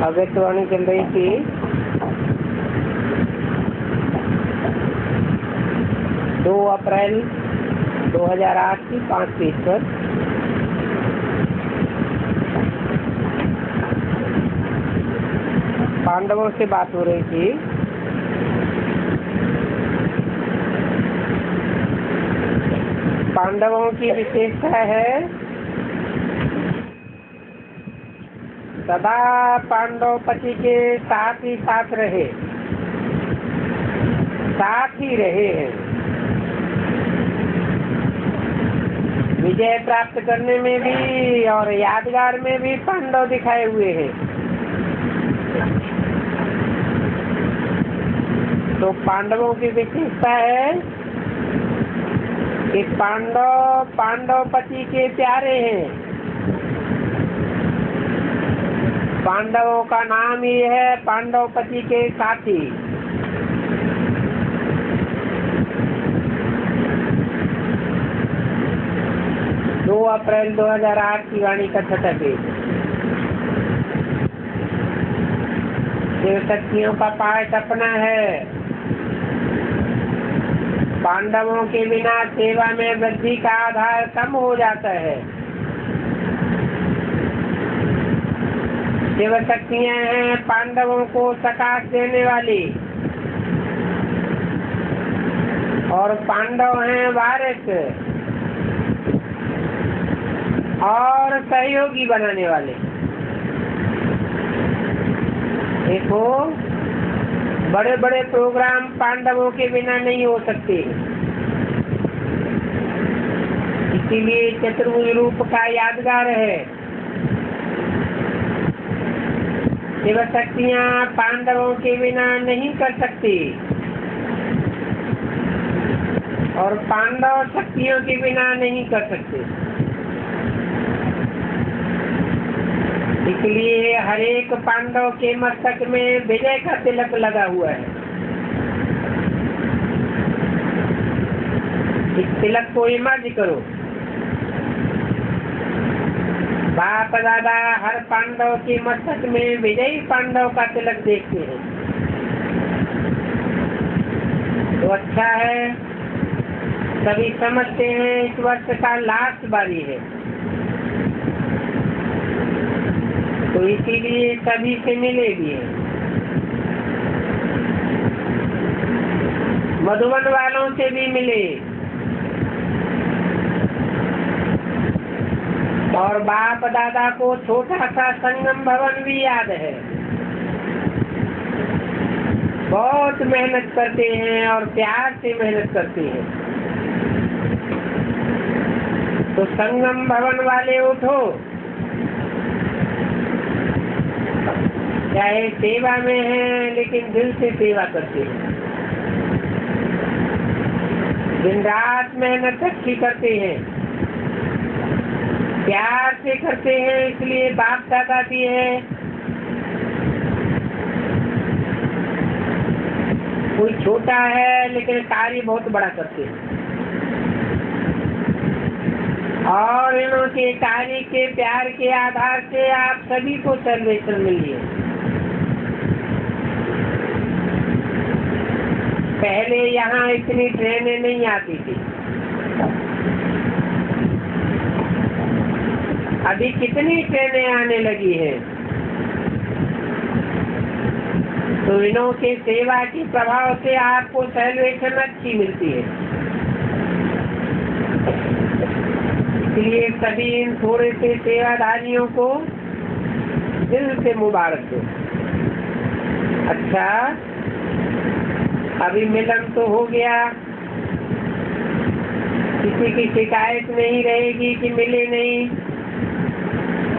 अव्यक्तवाणी चल रही थी। 2 अप्रैल 2008 की 5:30 पर पांडवों से बात हो रही थी। पांडवों की विशेषता है सदा पांडव पति के साथ ही साथ रहे, साथ ही रहे हैं। विजय प्राप्त करने में भी और यादगार में भी पांडव दिखाए हुए हैं। तो पांडवों की विशेषता है कि पांडव पति के प्यारे हैं। पांडवों का नाम ही है पांडव पति के साथी। दो अप्रैल 2008 की वाणी का छठा पेज। शिव शक्तियों का पाठ अपना है। पांडवों के बिना सेवा में वृद्धि का आधार कम हो जाता है। शिव शक्तियां हैं पांडवों को सकाश देने वाली, और पांडव हैं वारिस और सहयोगी बनाने वाले। देखो, बड़े बड़े प्रोग्राम पांडवों के बिना नहीं हो सकते। इसीलिए चतुर्भुज रूप का यादगार है। शिव शक्तियां पांडवों के बिना नहीं कर सकती, और पांडव शक्तियों के बिना नहीं कर सकते। इसलिए हर एक पांडव के मस्तक में विजय का तिलक लगा हुआ है। इस तिलक को इमर्ज करो। बाप दादा हर पांडव के मस्तक में विजयी पांडव का तिलक देखते हैं। तो अच्छा है, सभी समझते हैं इस वर्ष का लास्ट बारी है, तो इसीलिए सभी से मिले भी हैं। मधुबन वालों से भी मिले, और बाप दादा को छोटा सा संगम भवन भी याद है। बहुत मेहनत करते हैं और प्यार से मेहनत करते हैं। तो संगम भवन वाले उठो, चाहे सेवा में हैं लेकिन दिल से सेवा करते हैं। दिन रात मेहनत अच्छी करते हैं, प्यार से करते हैं, इसलिए बाप दादा भी है। कोई छोटा है लेकिन कार्य बहुत बड़ा करते हैं, और इनके कार्य के प्यार के आधार से आप सभी को सर्वेक्षण मिली है। पहले यहाँ इतनी ट्रेनें नहीं आती थी, अभी कितनी ट्रेनें आने लगी हैं। तो इनों के सेवा के प्रभाव से आपको सैल्वेशन अच्छी मिलती है। इसलिए सभी इन थोड़े से सेवाधारियों को दिल से मुबारक दो। अच्छा, अभी मिलन तो हो गया, किसी की शिकायत नहीं रहेगी कि मिले नहीं,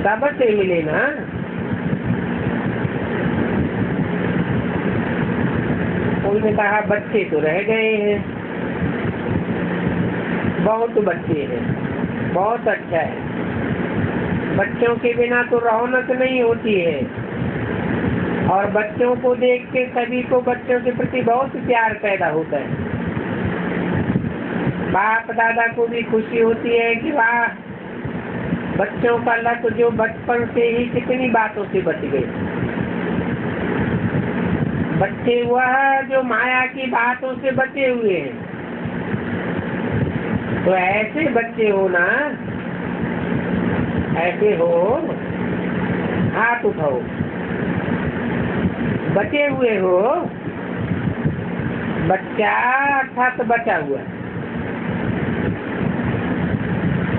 सबसे मिले ना। कोई ने कहा बच्चे तो रह गए हैं, बहुत बच्चे हैं, बहुत अच्छा है। बच्चों के बिना तो रौनक नहीं होती है, और बच्चों को देख के सभी को बच्चों के प्रति बहुत प्यार पैदा होता है। बाप दादा को भी खुशी होती है कि वाह, बच्चों का लक जो बचपन से ही कितनी बातों से बच गए। बच्चे वह जो माया की बातों से बचे हुए हैं। तो ऐसे बच्चे हो ना, ऐसे हो, हाथ उठाओ। बचे हुए हो, बच्चा अर्थात बचा हुआ।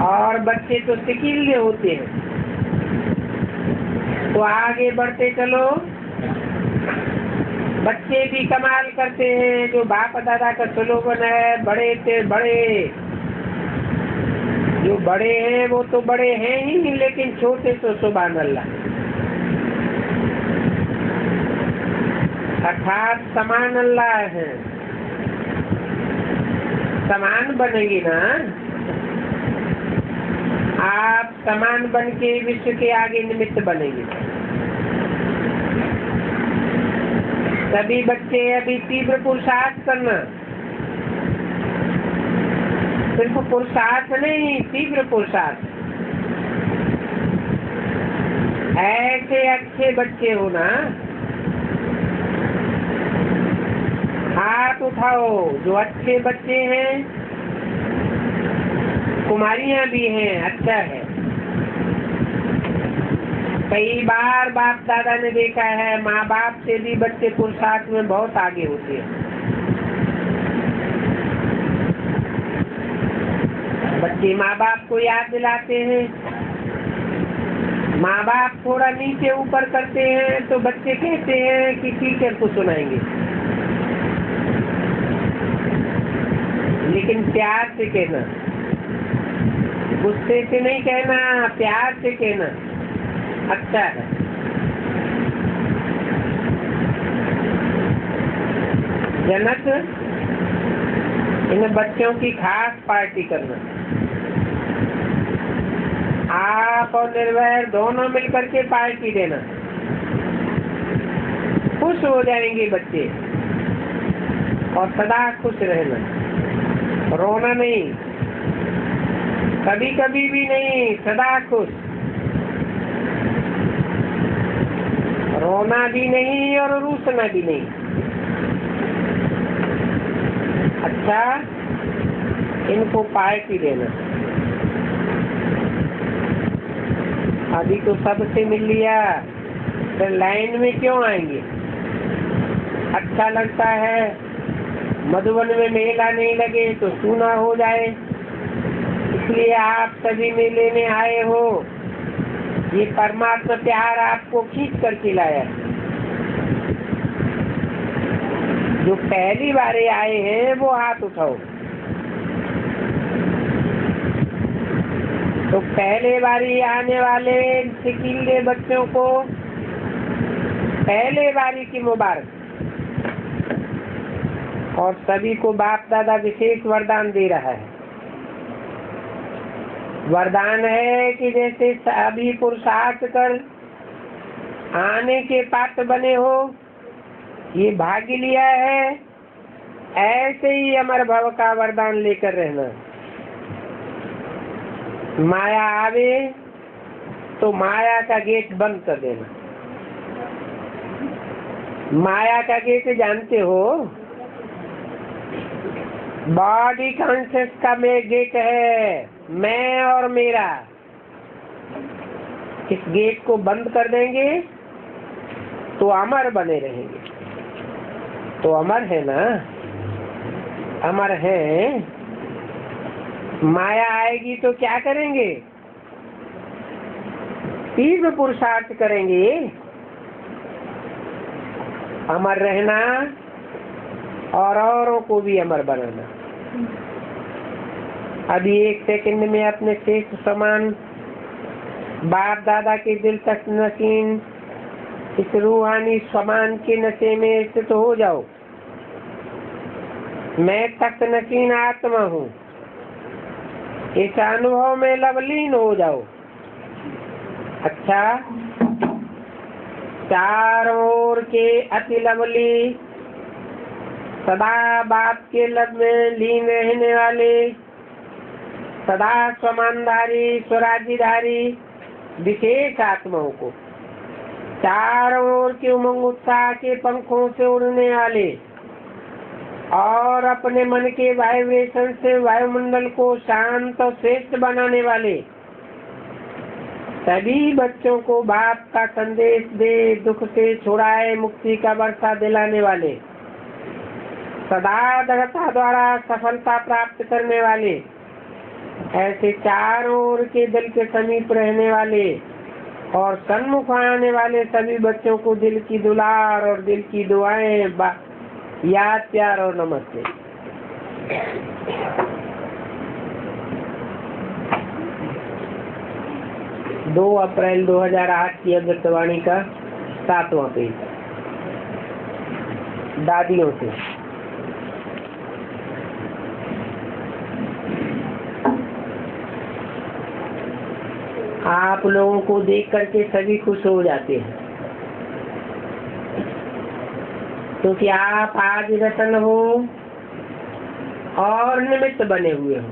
और बच्चे तो सिकीले होते हैं। तो आगे बढ़ते चलो। बच्चे भी कमाल करते हैं, जो बाप दादा का स्लोगन है, बड़े से बड़े। जो बड़े हैं वो तो बड़े हैं ही, लेकिन छोटे तो सुभान अल्लाह। अर्थात समान अल्लाह है। समान बनेगी ना, आप समान बन के विश्व के आगे निमित्त बनेंगे। सभी बच्चे अभी तीव्र पुरुषार्थ करना, सिर्फ पुरुषार्थ नहीं, तीव्र पुरुषार्थ। ऐसे अच्छे बच्चे हो ना, हाथ उठाओ जो अच्छे बच्चे हैं। कुमारियां भी हैं, अच्छा है। कई बार बाप दादा ने देखा है, माँ बाप से भी बच्चे पुरुषार्थ में बहुत आगे होते हैं। बच्चे माँ बाप को याद दिलाते हैं। माँ बाप थोड़ा नीचे ऊपर करते हैं तो बच्चे कहते हैं कि टीचर को सुनाएंगे, लेकिन प्यार से कहना, गुस्से से नहीं कहना, प्यार से कहना अच्छा है। जनक इन बच्चों की खास पार्टी करना। आप और निर्वैर दोनों मिलकर के पार्टी देना। खुश हो जाएंगे बच्चे और सदा खुश रहना, रोना नहीं, कभी कभी भी नहीं, सदा खुश। रोना भी नहीं और रूसना भी नहीं। अच्छा, इनको पार्टी देना। अभी तो सबसे मिल लिया, फिर लाइन में क्यों आएंगे? अच्छा लगता है, मधुबन में मेला नहीं लगे तो सूना हो जाए, इसलिए आप सभी मेले में आए हो। ये परमात्मा प्यार आपको खींच कर खिलाया। जो पहली बार आए हैं वो हाथ उठाओ। तो पहले बारी आने वाले सिकीले बच्चों को पहले बारी की मुबारक। और सभी को बाप दादा विशेष वरदान दे रहा है। वरदान है कि जैसे सभी पुरुषार्थ कर आने के पात्र बने हो, ये भाग लिया है, ऐसे ही अमर भव का वरदान लेकर रहना। माया आवे तो माया का गेट बंद कर देना। माया का गेट जानते हो, बॉडी कॉन्शियस का में गेट है, मैं और मेरा। इस गेट को बंद कर देंगे तो अमर बने रहेंगे। तो अमर है ना, अमर है। माया आएगी तो क्या करेंगे? तीव्र पुरुषार्थ करेंगे, अमर रहना और औरों को भी अमर बनाना। अभी एक सेकंड में अपने शेष समान बाप दादा के दिल तक नसीन इस रूहानी समान के नशे में स्थित हो जाओ। मैं तख्त नसीन आत्मा हूँ, इस अनुभव में लवलीन हो जाओ। अच्छा, चारों ओर के अति लवली सदा बाप के लब में लीन रहने वाले, सदा स्वमानधारी स्वराज्यधारी विशेष आत्माओं को चारों ओर के उमंग उत्साह के पंखों से उड़ने वाले और अपने मन के वाइब्रेशन से वायुमंडल को शांत और श्रेष्ठ बनाने वाले सभी बच्चों को बाप का संदेश दे, दुख से छुड़ाए, मुक्ति का वर्षा दिलाने वाले, सदा दृढ़ता द्वारा सफलता प्राप्त करने वाले, ऐसे चारों ओर के दिल के समीप रहने वाले और सन्मुख आने वाले सभी बच्चों को दिल की दुलार और दिल की दुआएं, याद, प्यार और नमस्ते। 2 अप्रैल 2008 की अमृतवाणी का 7वां पेज, दादियों से। आप लोगों को देख करके सभी खुश हो जाते हैं, क्योंकि आप आज रतन हो और निमित्त बने हुए हो।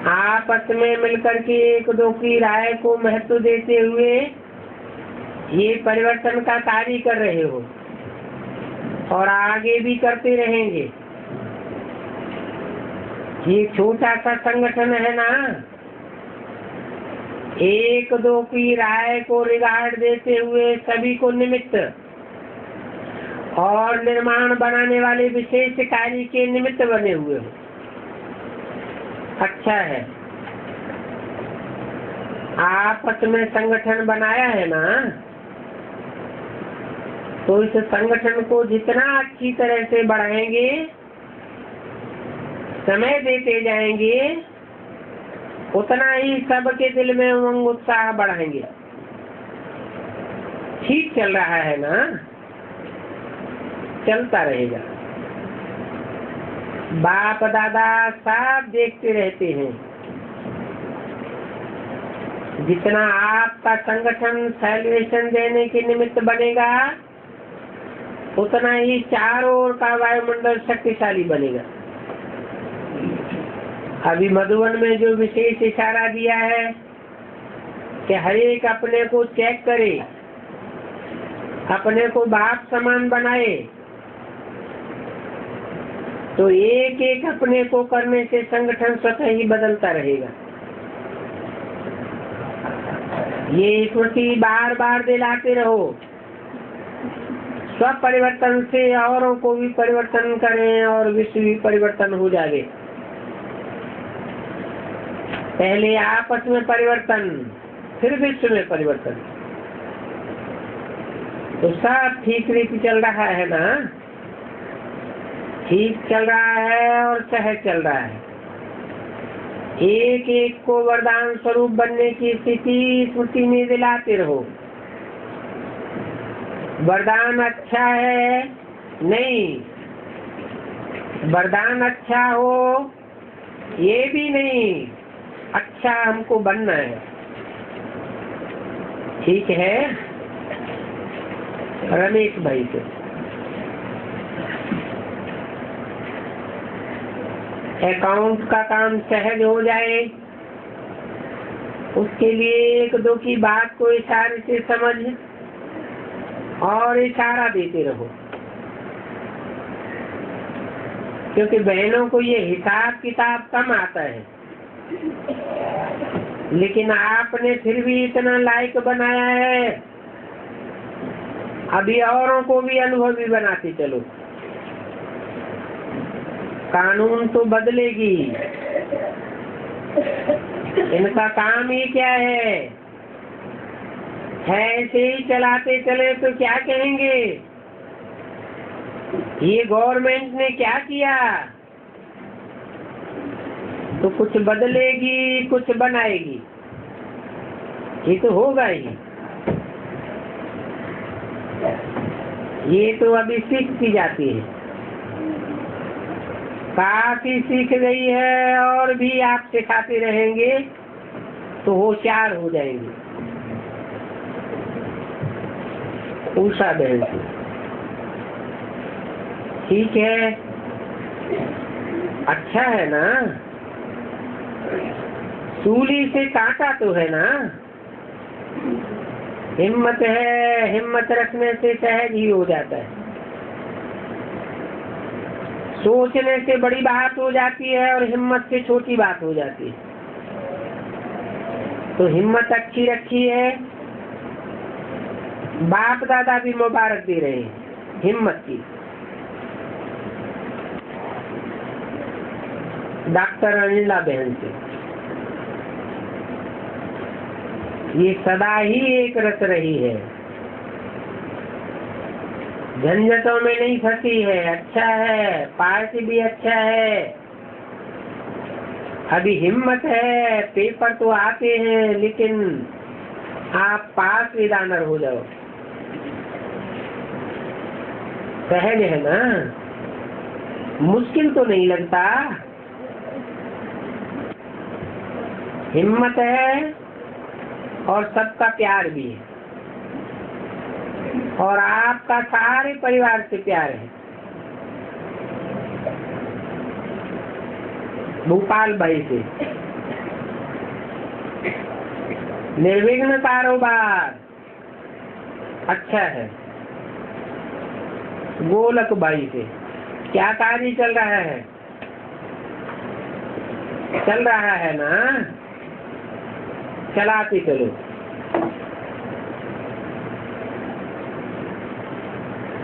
आपस में मिलकर के एक दो की राय को महत्व देते हुए ये परिवर्तन का कार्य कर रहे हो और आगे भी करते रहेंगे। ये छोटा सा संगठन है ना, एक दो की राय को रिगार्ड देते हुए सभी को निमित्त और निर्माण बनाने वाले विशेष कार्य के निमित्त बने हुए हो। अच्छा है, आपस में संगठन बनाया है ना, तो इस संगठन को जितना अच्छी तरह से बढ़ाएंगे, समय देते जाएंगे, उतना ही सबके दिल में उमंग उत्साह बढ़ाएंगे। ठीक चल रहा है ना, चलता रहेगा। बाप दादा सब देखते रहते हैं। जितना आपका संगठन सेलिब्रेशन देने के निमित्त बनेगा, उतना ही चारों ओर का वायुमंडल शक्तिशाली बनेगा। अभी मधुबन में जो विशेष इशारा दिया है कि हर एक अपने को चेक करे, अपने को बाप समान बनाए, तो एक एक अपने को करने से संगठन स्वतः ही बदलता रहेगा। ये स्मृति बार बार दिलाते रहो। स्व परिवर्तन से औरों को भी परिवर्तन करें और विश्व भी परिवर्तन हो जाए। पहले आपस में परिवर्तन, फिर विश्व में परिवर्तन। तो सब ठीक रीति चल रहा है ना, ठीक चल रहा है और सहज चल रहा है। एक एक को वरदान स्वरूप बनने की स्थिति स्मृति में दिलाते रहो। वरदान अच्छा है नहीं, वरदान अच्छा हो ये भी नहीं, अच्छा हमको बनना है। ठीक है रमेश भाई से। अकाउंट का काम सहज हो जाए, उसके लिए एक दो की बात को इशारे से समझ और इशारा देते रहो। क्योंकि बहनों को ये हिसाब किताब कम आता है, लेकिन आपने फिर भी इतना लायक बनाया है, अभी औरों को भी अनुभवी बनाते चलो। कानून तो बदलेगी, इनका काम ही क्या है ऐसे ही चलाते चले तो क्या कहेंगे, ये गवर्नमेंट ने क्या किया। तो कुछ बदलेगी, कुछ बनाएगी, ये तो होगा ही। ये तो अभी सीखती जाती है, काफी सीख गई है और भी आप सिखाते रहेंगे तो होशियार हो जाएंगे। उषा बहन से ठीक है, अच्छा है ना, सूली से काटा तो है ना, हिम्मत है, हिम्मत रखने से सहज ही हो जाता है। सोचने से बड़ी बात हो जाती है और हिम्मत से छोटी बात हो जाती है। तो हिम्मत अच्छी रखी है, बाप दादा भी मुबारक दे रहे हैं हिम्मत की। डॉक्टर अनिला बहन से ये सदा ही एक रत रही है, झंझटों में नहीं फंसी है। अच्छा है, पार्टी भी अच्छा है, अभी हिम्मत है, पेपर तो आते हैं, लेकिन आप पास विदानर हो जाओ। सहज है ना, मुश्किल तो नहीं लगता। हिम्मत है और सबका प्यार भी है, और आपका सारे परिवार से प्यार है। भोपाल भाई से निर्विघ्न कारोबार अच्छा है। गोलक भाई से क्या कार्य चल रहा है? चल रहा है ना, चलाते चलो।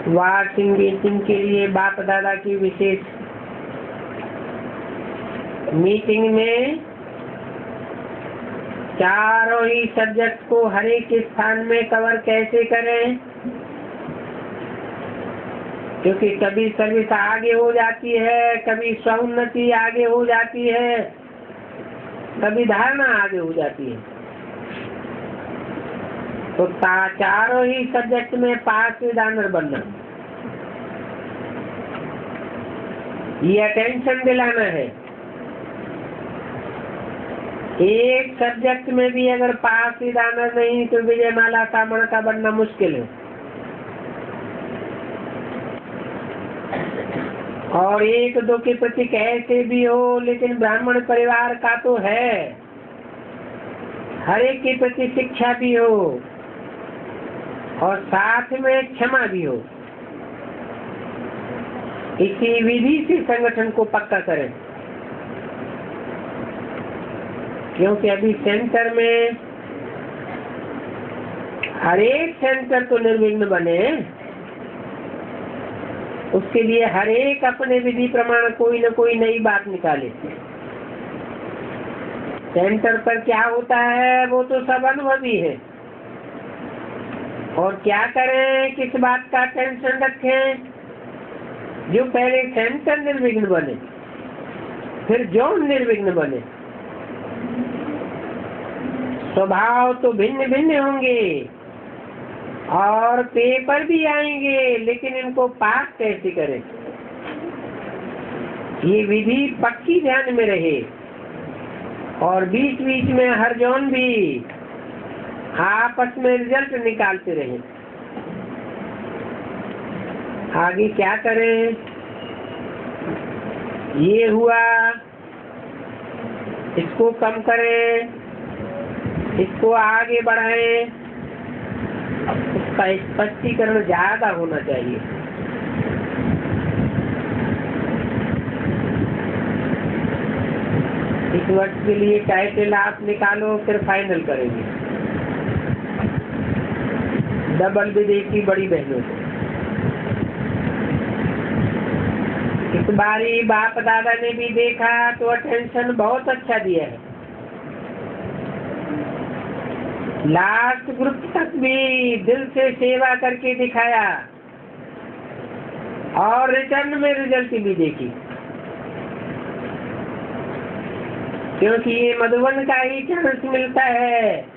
वॉशिंग मशीन के लिए बाप दादा की विशेष मीटिंग में चारों ही सब्जेक्ट को हर एक स्थान में कवर कैसे करें, क्योंकि कभी सर्विस आगे हो जाती है, कभी स्वउन्नति आगे हो जाती है, कभी धारणा आगे हो जाती है। तो चारों ही सब्जेक्ट में पास विदानर बनना, ये अटेंशन दिलाना है। एक सब्जेक्ट में भी अगर पास विदानर नहीं तो विजयमाला सामण का बनना मुश्किल है। और एक दो के प्रति कैसे भी हो, लेकिन ब्राह्मण परिवार का तो है, हर एक के प्रति शिक्षा भी हो और साथ में क्षमा भी हो। इसी विधि से संगठन को पक्का करें, क्योंकि अभी सेंटर में हर एक सेंटर तो निर्विघ्न बने, उसके लिए हर एक अपने विधि प्रमाण कोई न कोई नई बात निकाले। सेंटर पर क्या होता है वो तो सब अनुभवी है, और क्या करें, किस बात का टेंशन रखें? जो पहले सेंटर निर्विघ्न बने, फिर जोन निर्विघ्न बने। स्वभाव तो भिन्न भिन्न होंगे और पेपर भी आएंगे, लेकिन इनको पास कैसे करें, ये विधि पक्की ध्यान में रहे। और बीच बीच में हर जोन भी आपस में रिजल्ट निकालते रहे। आगे क्या करें, ये हुआ, इसको कम करें, इसको आगे बढ़ाएं, उसका स्पष्टीकरण ज्यादा होना चाहिए। इस वर्ष के लिए टाइटल आप निकालो, फिर फाइनल करेंगे। डबल विदेशी बड़ी बहनों से इस बारी बाप दादा ने भी देखा तो अटेंशन बहुत अच्छा दिया है। लास्ट ग्रुप तक भी दिल से सेवा करके दिखाया और रिटर्न में रिजल्ट भी देखी, क्योंकि ये मधुबन का ही चांस मिलता है।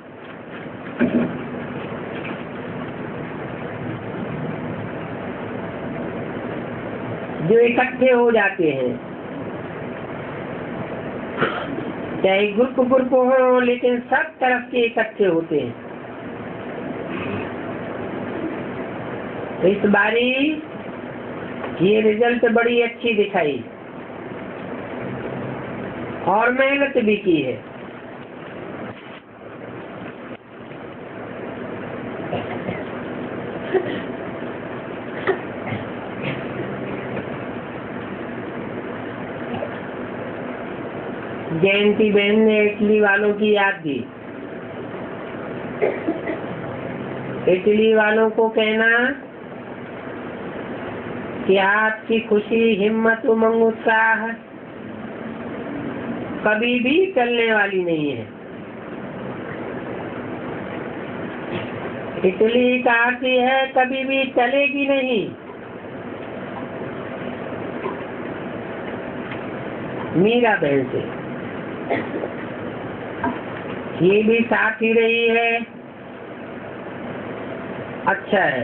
जो इकट्ठे हो जाते हैं, चाहे ग्रुप हो, लेकिन सब तरफ के इकट्ठे होते हैं। तो इस बारी ये रिजल्ट बड़ी अच्छी दिखाई और मेहनत भी की है। जयंती बहन ने इटली वालों की याद दी। इटली वालों को कहना कि आपकी खुशी, हिम्मत, उमंग, उत्साह कभी भी टलने वाली नहीं है। इटली का अर्थ है कभी भी टलेगी नहीं। मीरा बहन से ये भी साथ ही रही है, अच्छा है।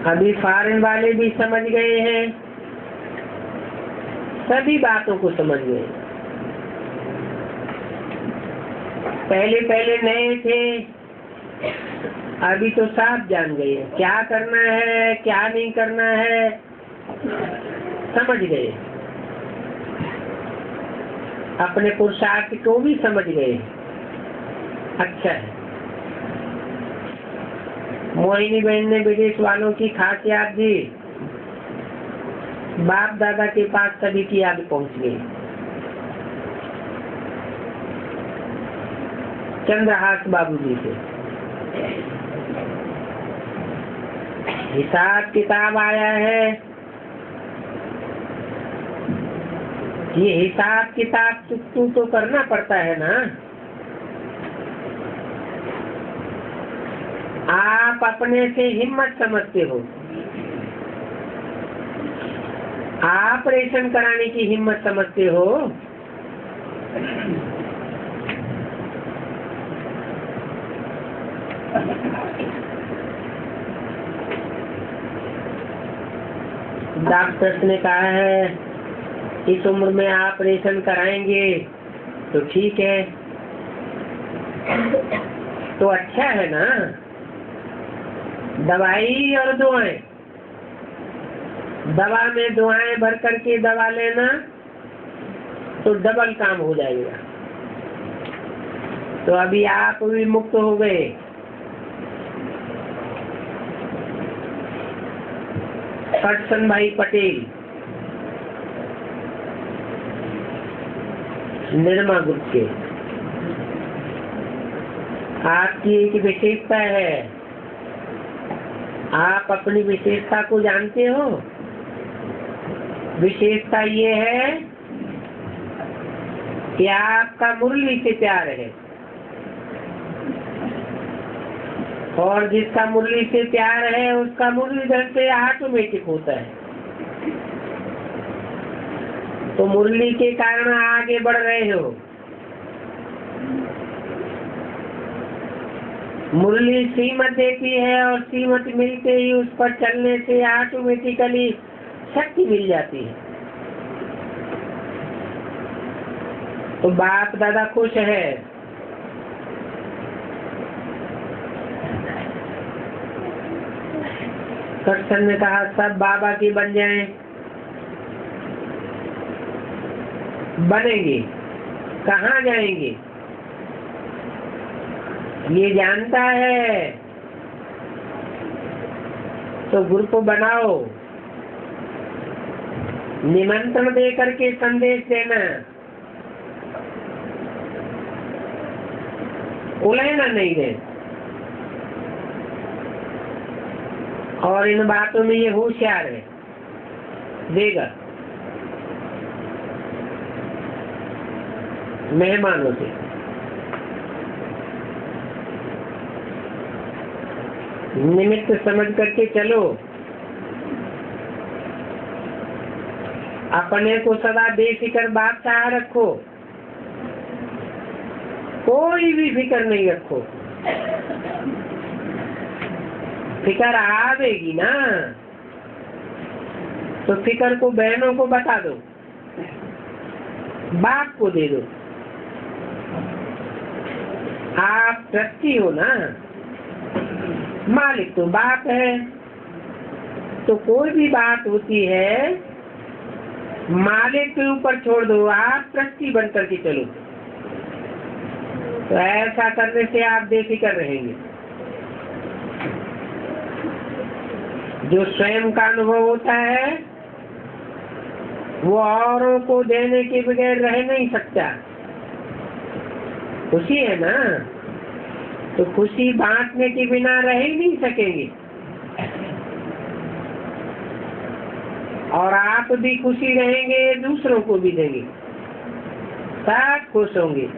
अभी फॉरेन वाले भी समझ गए हैं, सभी बातों को समझ गए। पहले पहले नए थे, अभी तो साफ जान गए क्या करना है क्या नहीं करना है, समझ गए। अपने पुरुषार्थ को भी समझ गए, अच्छा है। मोहिनी बहन ने विदेश वालों की खास याद दी। बाप दादा के पास सभी की याद पहुंच गई। चंद्रहास बाबूजी से हिसाब किताब आया है। ये हिसाब किताब तू तो करना पड़ता है ना। आप अपने से हिम्मत समझते हो, ऑपरेशन कराने की हिम्मत समझते हो। डॉक्टर्स ने कहा है इस उम्र में ऑपरेशन कराएंगे तो ठीक है, तो अच्छा है ना। दवाई और दुआएं, दवा में दुआएं भर करके दवा लेना तो डबल काम हो जाएगा। तो अभी आप भी मुक्त हो गए। करसन भाई पटेल, निर्मा ग्रुप के, आपकी एक विशेषता है, आप अपनी विशेषता को जानते हो। विशेषता ये है कि आपका मुरली से प्यार है, और जिसका मुरली से प्यार है उसका मुरलीधर से ऑटोमेटिक होता है। तो मुरली के कारण आगे बढ़ रहे हो। मुरली श्रीमत देती है और श्रीमत मिलते ही उस पर चलने से ऑटोमेटिकली शक्ति मिल जाती है। तो बाप दादा खुश है। करसन ने कहा सब बाबा की बन जाएं। बनेंगे, कहाँ जाएंगे ये जानता है, तो ग्रुप बनाओ, निमंत्रण दे करके संदेश देना, उलझना नहीं दे। और इन बातों में ये होशियार है, देगा मेहमानों से। निमित्त समझ करके चलो, अपने को सदा बेफिक्र बादशाह रखो, कोई भी फिक्र नहीं रखो। फिक्र आवेगी ना तो फिक्र को बहनों को बता दो, बाप को दे दो। आप ट्रस्टी हो ना, मालिक तो बाप है। तो कोई भी बात होती है मालिक के ऊपर छोड़ दो, आप ट्रस्टी बन करके चलो। तो ऐसा करने से आप बेफिक्र रहेंगे। जो स्वयं का अनुभव होता है वो औरों को देने के बगैर रह नहीं सकता। खुशी है ना, तो खुशी बांटने के बिना रह ही नहीं सकेंगे। और आप भी खुशी रहेंगे, दूसरों को भी देंगे, सब खुश होंगे।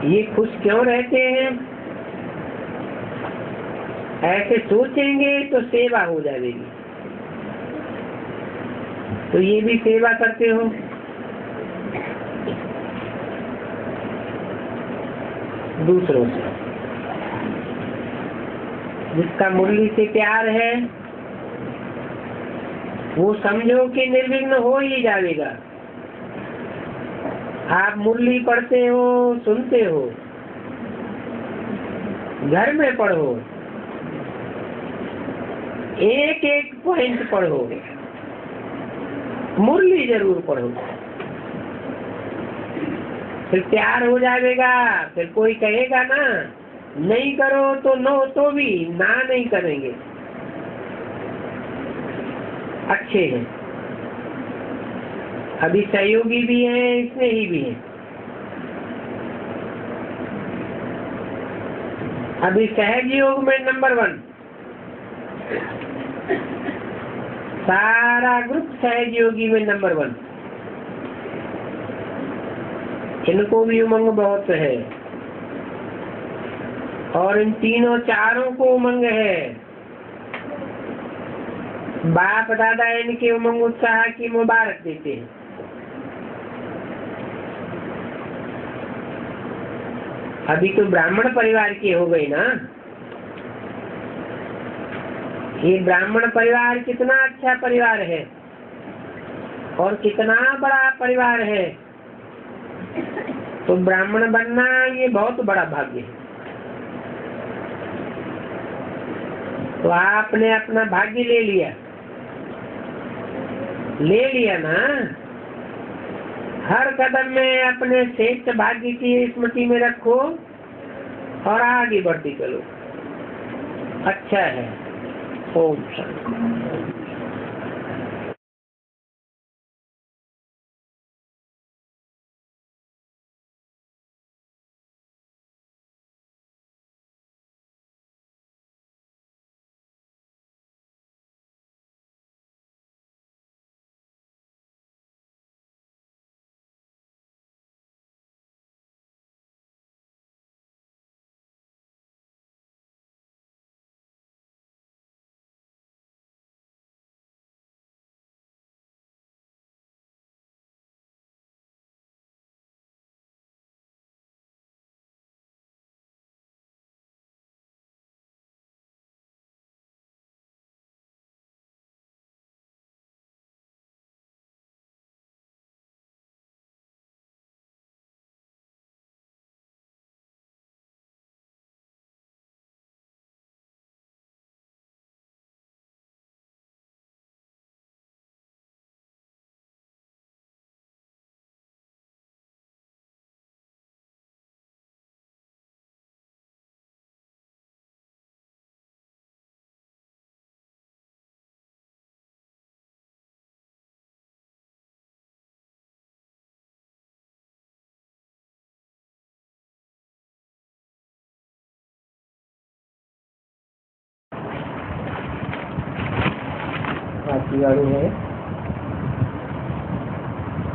ये खुश क्यों रहते हैं? ऐसे सोचेंगे तो सेवा हो जाएगी। तो ये भी सेवा करते हो। दूसरों से जिसका मुरली से प्यार है वो समझो कि निर्विघ्न हो ही जाएगा। आप मुरली पढ़ते हो, सुनते हो, घर में पढ़ो, एक एक पॉइंट पढ़ो, मुरली जरूर पढ़ो, फिर प्यार हो जाएगा। फिर कोई कहेगा ना नहीं करो तो नो, तो भी ना नहीं करेंगे। अच्छे हैं, अभी सहयोगी भी हैं, स्नेही भी हैं। अभी सहज योग में नंबर 1, सारा ग्रुप सहज योगी में नंबर 1। इनको भी उमंग बहुत है और इन तीनों चारों को उमंग है। बाप दादा इनके उमंग उत्साह की मुबारक देते हैं। अभी तो ब्राह्मण परिवार के हो गए ना। ये ब्राह्मण परिवार कितना अच्छा परिवार है और कितना बड़ा परिवार है। तो ब्राह्मण बनना ये बहुत बड़ा भाग्य है। तो आपने अपना भाग्य ले लिया ना। हर कदम में अपने श्रेष्ठ भाग्य की स्मृति में रखो और आगे बढ़ती चलो। अच्छा है। ओम शांति। गाड़ी है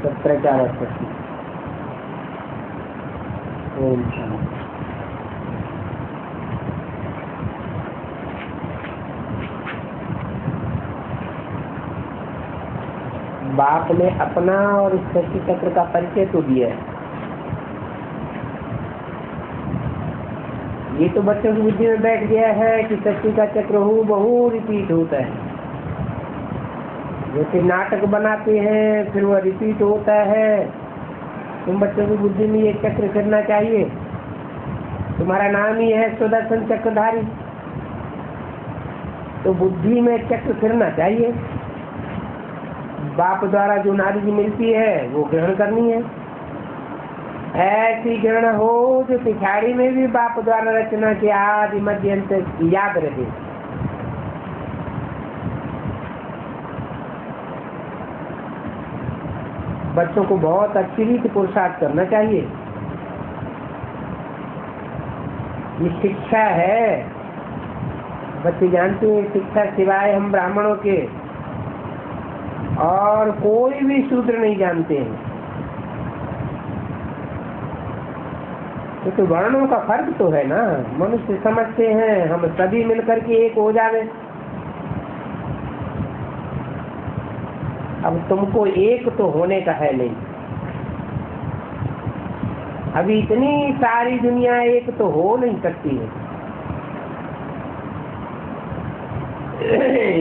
17/4/88। ओम शांति। बाप ने अपना और इस शक्ति चक्र का परिचय तो दिया है। ये तो बच्चों की बुद्धि में बैठ गया है कि शक्ति का चक्र हूबहू रिपीट होता है। जैसे नाटक बनाते हैं फिर वह रिपीट होता है। तुम बच्चों की बुद्धि में ये चक्र फिरना चाहिए। तुम्हारा नाम ही है सुदर्शन चक्रधारी, तो बुद्धि में चक्र फिरना चाहिए। बाप द्वारा जो नारी मिलती है वो ग्रहण करनी है। ऐसी गणना हो जो पिछाड़ी में भी बाप द्वारा रचना के आदि मध्य अंत याद रहे। बच्चों को बहुत अच्छी रीति पुरुषार्थ करना चाहिए। ये शिक्षा है, बच्चे जानते हैं शिक्षा सिवाय हम ब्राह्मणों के और कोई भी शूद्र नहीं जानते हैं। तो वर्णों का फर्क तो है ना, मनुष्य समझते हैं हम सभी मिलकर के एक हो जावे। अब तुमको एक तो होने का है नहीं, अभी इतनी सारी दुनिया एक तो हो नहीं सकती है।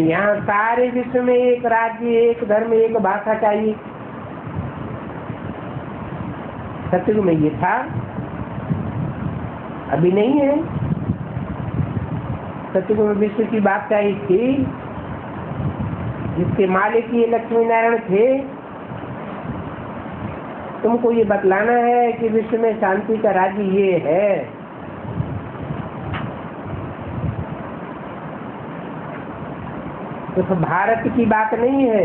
यहाँ सारे विश्व में एक राज्य, एक धर्म, एक भाषा चाहिए। सतयुग में ये था, अभी नहीं है। सतयुग में विश्व की बादशाही थी, जिसके मालिक ये लक्ष्मी नारायण थे। तुमको ये बतलाना है कि विश्व में शांति का राज्य ये है। तो भारत की बात नहीं है।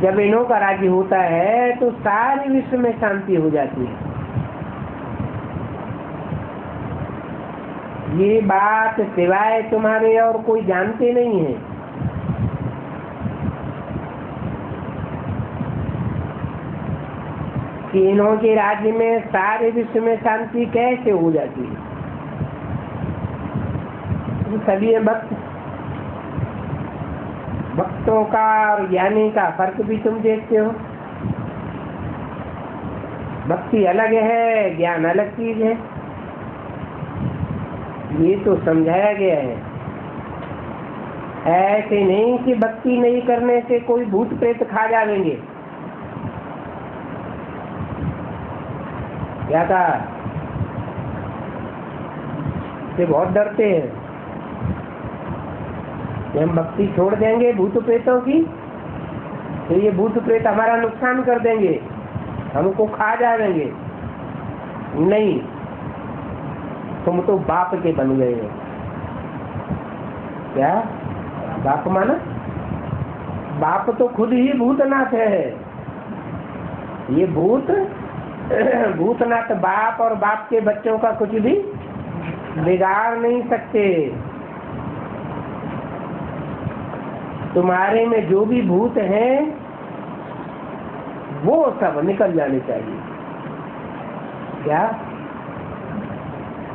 जब इन्हों का राज्य होता है तो सारे विश्व में शांति हो जाती है। ये बात सिवाय तुम्हारे और कोई जानते नहीं है। कि इन्हों के राज्य में सारे विश्व में शांति कैसे हो जाती है। सभी भक्तों का और ज्ञानी का फर्क भी तुम देखते हो। भक्ति अलग है, ज्ञान अलग चीज है। ये तो समझाया गया है। ऐसे नहीं कि भक्ति नहीं करने से कोई भूत प्रेत खा जाएंगे। क्या कहा? ये बहुत डरते हैं कि हम भक्ति छोड़ देंगे भूत प्रेतों की तो ये भूत प्रेत हमारा नुकसान कर देंगे, हमको खा जाएंगे। नहीं, तुम तो बाप के बन गए हो। क्या बाप माना? बाप तो खुद ही भूतनाथ है। ये भूतनाथ बाप और बाप के बच्चों का कुछ भी बिगाड़ नहीं सकते। तुम्हारे में जो भी भूत हैं वो सब निकल जाने चाहिए। क्या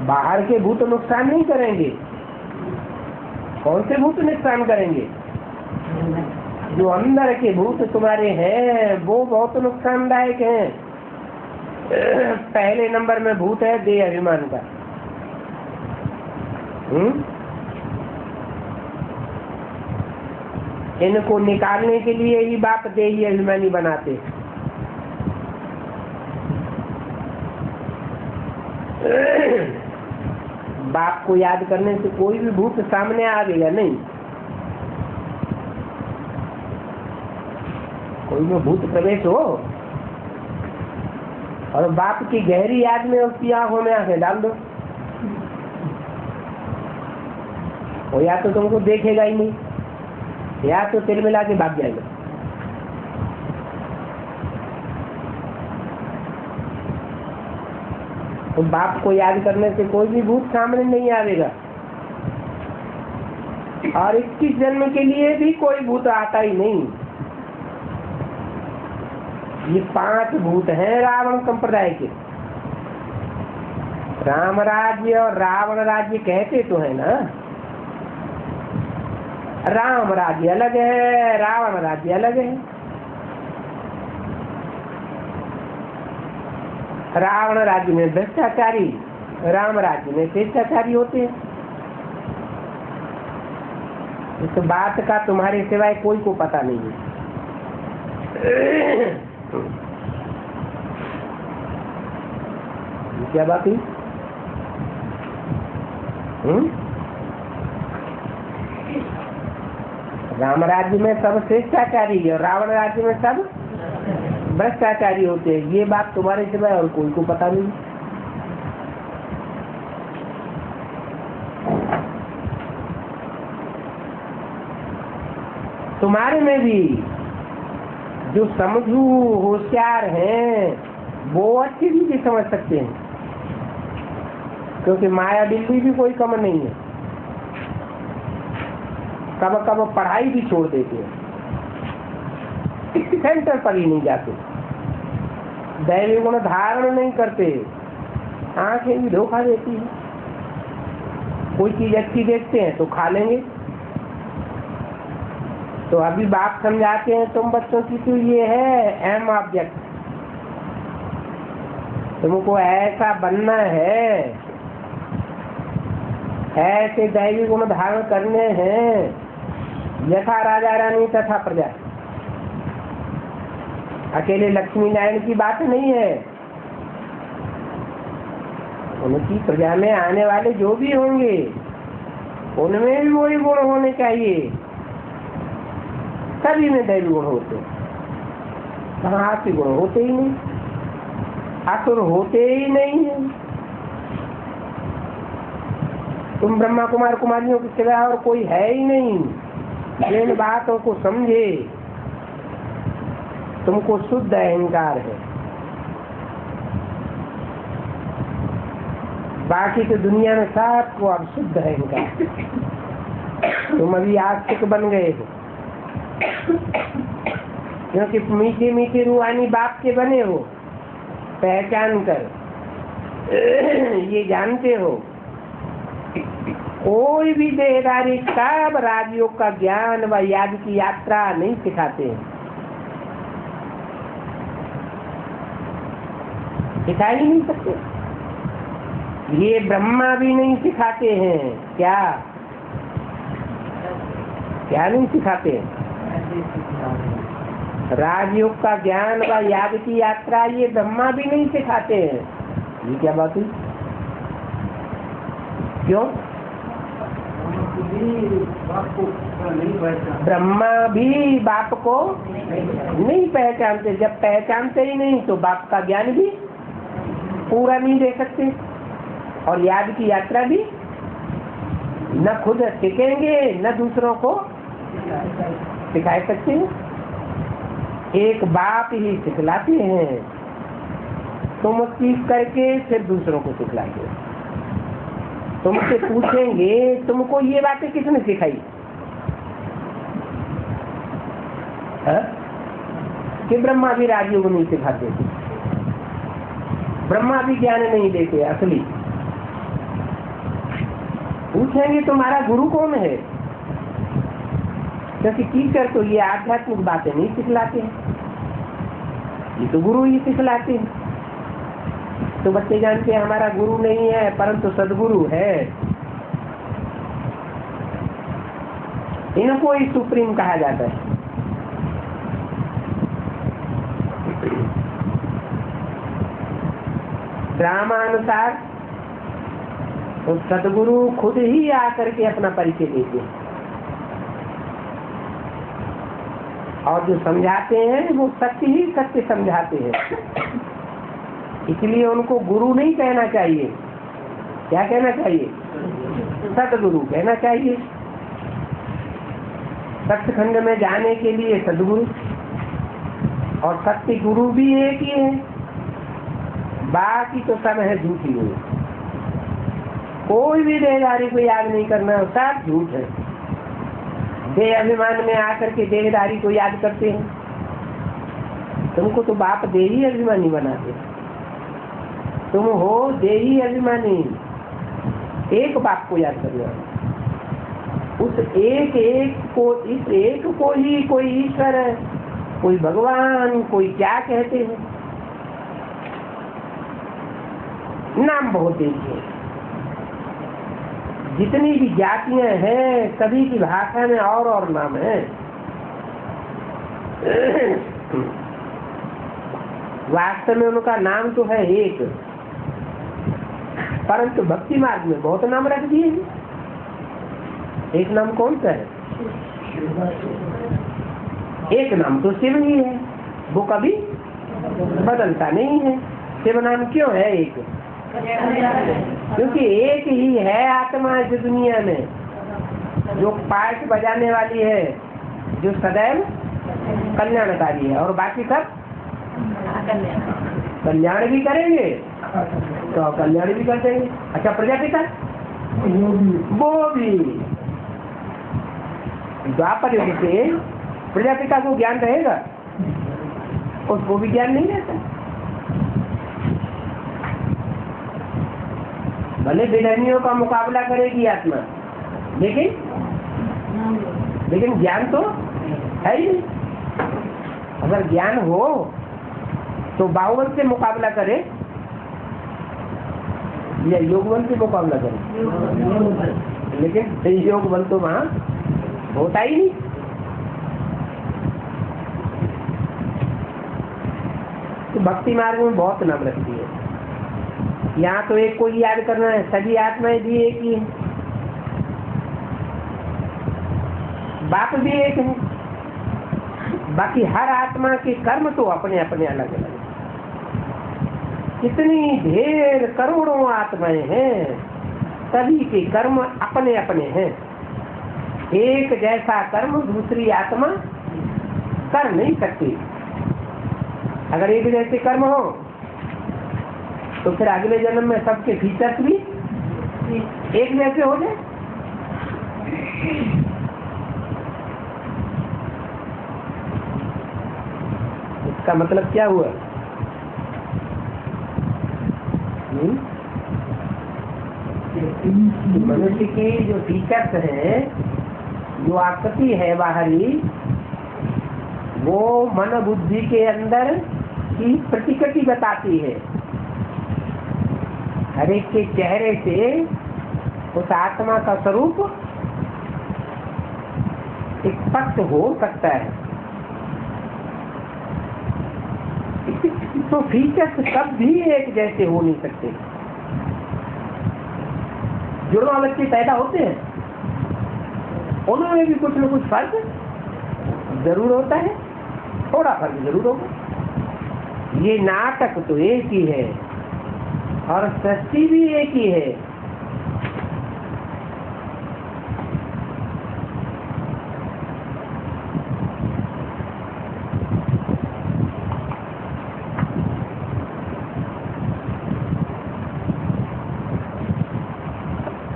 बाहर के भूत नुकसान नहीं करेंगे? कौन से भूत नुकसान करेंगे? जो अंदर के भूत तुम्हारे हैं वो बहुत नुकसानदायक हैं। पहले नंबर में भूत है देह अभिमान का। इनको निकालने के लिए ही बाप देही अभिमानी बनाते। बाप को याद करने से कोई भी भूत सामने आएगा नहीं। कोई में भूत प्रवेश हो और बाप की गहरी याद में उसकी आंखों में आंखें डाल दो, वो या तो तुमको देखेगा ही नहीं या तो तिल मिला के भाग जाएगा। तो बाप को याद करने से कोई भी भूत सामने नहीं आएगा। और 21 जन्म के लिए भी कोई भूत आता ही नहीं। ये 5 भूत हैं रावण संप्रदाय के। राम राज्य और रावण राज्य कहते तो है ना। राम राज्य अलग है, रावण राज्य अलग है। रावण राज्य में भ्रष्टाचारी, राम राज्य में शिष्टाचारी होते हैं। इस बात का तुम्हारे सिवाय कोई को पता नहीं है। क्या बात है? राम राज्य में सब शिष्टाचारी और रावण राज्य में सब भ्रष्टाचारी होते हैं। ये बात तुम्हारे सिवाय और कोई को पता नहीं। तुम्हारे में भी जो समझू होशियार हैं वो अच्छी चीजें समझ सकते हैं, क्योंकि माया बिल्ली भी कोई कम नहीं है। कब कब पढ़ाई भी छोड़ देते हैं, सेंटर पर ही नहीं जाते, दैवी गुण धारण नहीं करते, आंखें भी धोखा देती है। कोई चीज अच्छी देखते हैं तो खा लेंगे। तो अभी बाप समझाते हैं तुम बच्चों की तो ये है एम ऑब्जेक्ट, तुमको ऐसा बनना है, ऐसे दैवी गुण धारण करने हैं, यथा राजा रानी तथा प्रजा। अकेले लक्ष्मी नारायण की बात नहीं है, उनकी प्रजा में आने वाले जो भी होंगे उनमें भी वही गुण होने चाहिए। सभी में दैवी गुण होते, कहाँ आसुरी गुण होते ही नहीं, आसुर होते ही नहीं है। तुम ब्रह्मा कुमार कुमारियों के सिवा और कोई है ही नहीं। इन बातों को समझे, तुमको शुद्ध अहंकार है। बाकी तो दुनिया में सबको अब शुद्ध अहंकार। तुम अभी आस्तिक बन गए हो, क्योंकि मीठे मीठे रूहानी बाप के बने हो, पहचान कर ये जानते हो कोई भी देहदारी कब राजयोग का ज्ञान व याद की यात्रा नहीं सिखाते हैं, सिखा ही नहीं सकते। ये ब्रह्मा भी नहीं सिखाते हैं। क्या क्या नहीं सिखाते हैं? राजयोग का ज्ञान व याद की यात्रा ये ब्रह्मा भी नहीं सिखाते हैं। ये क्या बात हुई? क्यों? ब्रह्मा भी बाप को नहीं पहचानते। जब पहचानते ही नहीं तो बाप का ज्ञान भी पूरा नहीं दे सकते, और याद की यात्रा भी न खुद सीखेंगे न दूसरों को सिखा सकते हैं। एक बाप ही सिखलाते हैं, तुम सीख करके फिर दूसरों को सिखलाते हो। तुमसे पूछेंगे तुमको ये बातें किसने सिखाई है? कि ब्रह्मा भी राजयोग नहीं सिखाते, ब्रह्मा भी ज्ञान नहीं देते असली। पूछेंगे तुम्हारा गुरु कौन है, क्योंकि टीचर तो ये आध्यात्मिक बातें नहीं सिखलाते हैं, ये तो गुरु ही सिखलाते हैं। तो बच्चे जानते हैं हमारा गुरु नहीं है परंतु सदगुरु है। इनको ही सुप्रीम कहा जाता है। ड्रामानुसार तो सदगुरु खुद ही आकर के अपना परिचय देते हैं, और जो समझाते हैं वो सत्य ही सत्य समझाते हैं। इसलिए उनको गुरु नहीं कहना चाहिए। क्या कहना चाहिए? सतगुरु कहना चाहिए। सत्संग में जाने के लिए सदगुरु और सत्य गुरु भी एक ही है, बाकी तो सब है झूठी गुरु। कोई भी देहदारी को याद नहीं करना, सब झूठ है। देह अभिमान में आकर के देहदारी को याद करते हैं। तुमको तो बाप देही अभिमानी बनाते हैं। तुम हो देही अभिमानी, एक बाप को याद करना। उस एक एक को, इस एक को ही कोई ईश्वर है, कोई भगवान, कोई क्या कहते हैं। नाम बहुत एक है। जितनी भी जातियां हैं सभी की भाषा में और नाम है। वास्तव में उनका नाम तो है एक, परंतु भक्ति मार्ग में बहुत नाम रख दिए हैं। एक नाम कौन सा है? एक नाम तो शिव ही है, वो कभी बदलता नहीं है। शिव नाम क्यों है एक? क्योंकि एक ही है आत्मा इस दुनिया में जो पार्ट बजाने वाली है, जो सदैव कल्याणकारी है, और बाकी सब कल्याण भी करेंगे तो कल्याण भी कर देंगे। अच्छा, प्रजापिता वो भी द्वापर युग से प्रजापिता को ज्ञान रहेगा, उसको भी ज्ञान नहीं रहता। भले विलनियों का मुकाबला करेगी आत्मा, लेकिन ज्ञान तो है ही नहीं। अगर ज्ञान हो तो बाहुबल से मुकाबला करे या योग बल से मुकाबला करे, लेकिन योग बल तो वहां होता ही नहीं। तो भक्ति मार्ग में बहुत नाम रखती है। यहाँ तो एक को ही याद करना है, सभी आत्माएं भी एक ही है, बाप भी एक है, बाकी हर आत्मा के कर्म तो अपने अपने अलग अलग। कितनी ढेर करोड़ों आत्माएं हैं, सभी के कर्म अपने अपने हैं। एक जैसा कर्म दूसरी आत्मा कर नहीं सकती। अगर एक जैसे कर्म हो तो फिर अगले जन्म में सबके फीचर्स भी एक जैसे हो जाए। इसका मतलब क्या हुआ? मनुष्य की जो फीचर्स हैं, जो आकृति है बाहरी, वो मन बुद्धि के अंदर की प्रतिकृति बताती है। हर एक के चेहरे से उस आत्मा का स्वरूप स्पष्ट हो सकता है। तो फीचर्स सब भी एक जैसे हो नहीं सकते। जुड़वा बच्चे पैदा होते हैं, उनमें भी कुछ न कुछ फर्क जरूर होता है, थोड़ा फर्क जरूर होगा। ये नाटक तो एक ही है और सृष्टि भी एक ही है।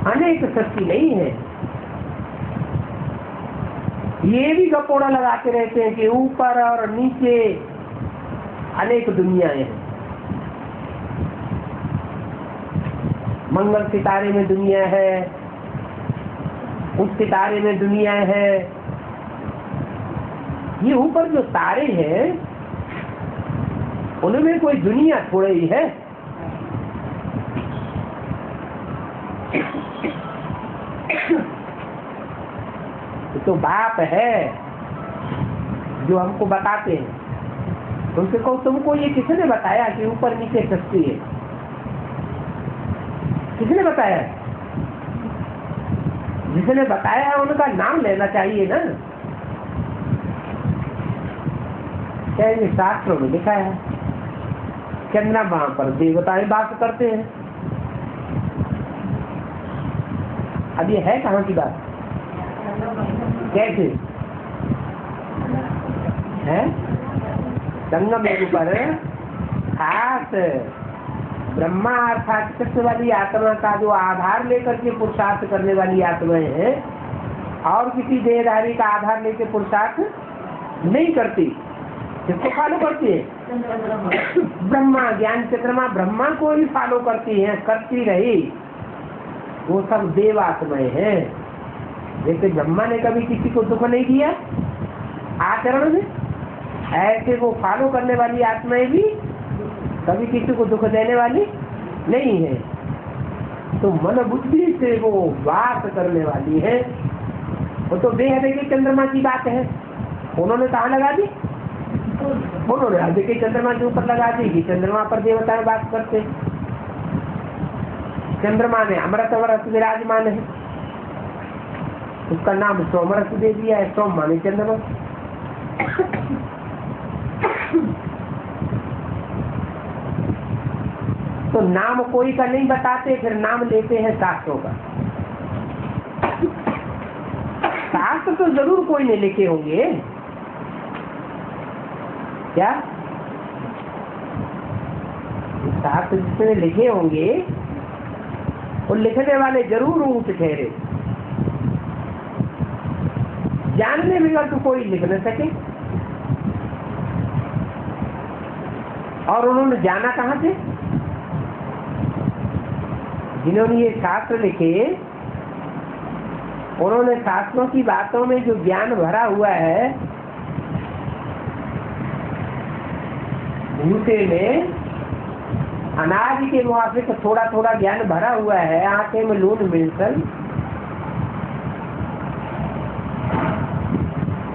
अनेक सृष्टि नहीं है। ये भी गपोड़ा लगाते रहते हैं कि ऊपर और नीचे अनेक दुनियाएं हैं। मंगल सितारे में दुनिया है, उस सितारे में दुनिया है। ये ऊपर जो तारे हैं उनमें कोई दुनिया थोड़ी ही है। तो बाप है जो हमको बताते हैं। उनसे कहो तुमको ये किसने बताया कि ऊपर नीचे सृष्टि है? किसने बताया? जिसने बताया उनका नाम लेना चाहिए ना। क्या शास्त्रों में लिखा है? चंद्रमा पर देवताएं बात करते हैं। अब ये है कहाँ की बात? कैसे है? संगम पर खास ब्रह्मा अर्थात कृष्ण वाली आत्मा का जो आधार लेकर के पुरुषार्थ करने वाली आत्माएं हैं, और किसी देहधारी का आधार लेकर पुरुषार्थ नहीं करती। किसको फॉलो करती है? ब्रह्मा ज्ञान चंद्रमा ब्रह्मा को ही फॉलो करती है, करती रही। वो सब देवात्माएं हैं। जैसे ब्रह्मा ने कभी किसी को दुख नहीं दिया आचरण में, ऐसे वो फॉलो करने वाली आत्माएं भी कभी किसी को दुख देने वाली नहीं है। तो मन बुद्धि से वो वास करने वाली है। वो तो बेहद के चंद्रमा की बात है। उन्होंने कहाँ लगा दी? उन्होंने आधे के चंद्रमा के ऊपर लगा दी कि चंद्रमा पर देवताएं बात करते। चंद्रमा में अमृत अमृत विराजमान है, उसका नाम सोमरस दे दिया है। सोम माने चंद्रमा। तो नाम कोई का नहीं बताते, फिर नाम लेते हैं शास्त्रों का। शास्त्र तो जरूर कोई ने लिखे होंगे, क्या शास्त्र जिसने लिखे होंगे वो लिखने वाले जरूर ऊंच ठहरे। जानने बिना तो कोई लिख न सके। और उन्होंने जाना कहाँ से? जिन्होंने ये शास्त्र लिखे, उन्होंने शास्त्रों की बातों में जो ज्ञान भरा हुआ है, भूसे में अनाज के मुआफिक थोड़ा थोड़ा ज्ञान भरा हुआ है, आंखें में लून मिलकर,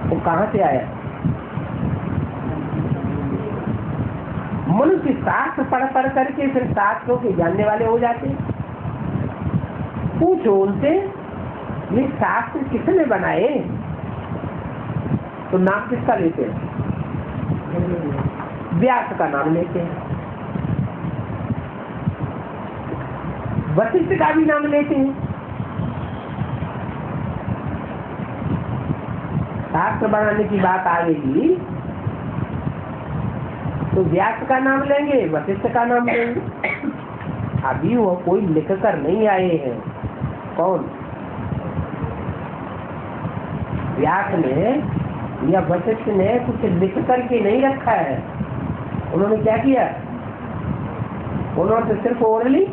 वो कहाँ से आया? मनुष्य शास्त्र पढ़ करके फिर शास्त्रों के जानने वाले हो जाते। पूछो उनसे, ये शास्त्र किसने बनाए? तो नाम किसका लेते हैं? व्यास का नाम लेते हैं, वशिष्ठ का भी नाम लेते हैं। शास्त्र बनाने की बात आएगी तो व्यास का नाम लेंगे, वशिष्ठ का नाम लेंगे। अभी वो कोई लिख कर नहीं आए हैं। कौन? व्यास ने या वशिष्ठ ने कुछ लिख करके नहीं रखा है। उन्होंने क्या किया? उन्होंने तो सिर्फ ओरली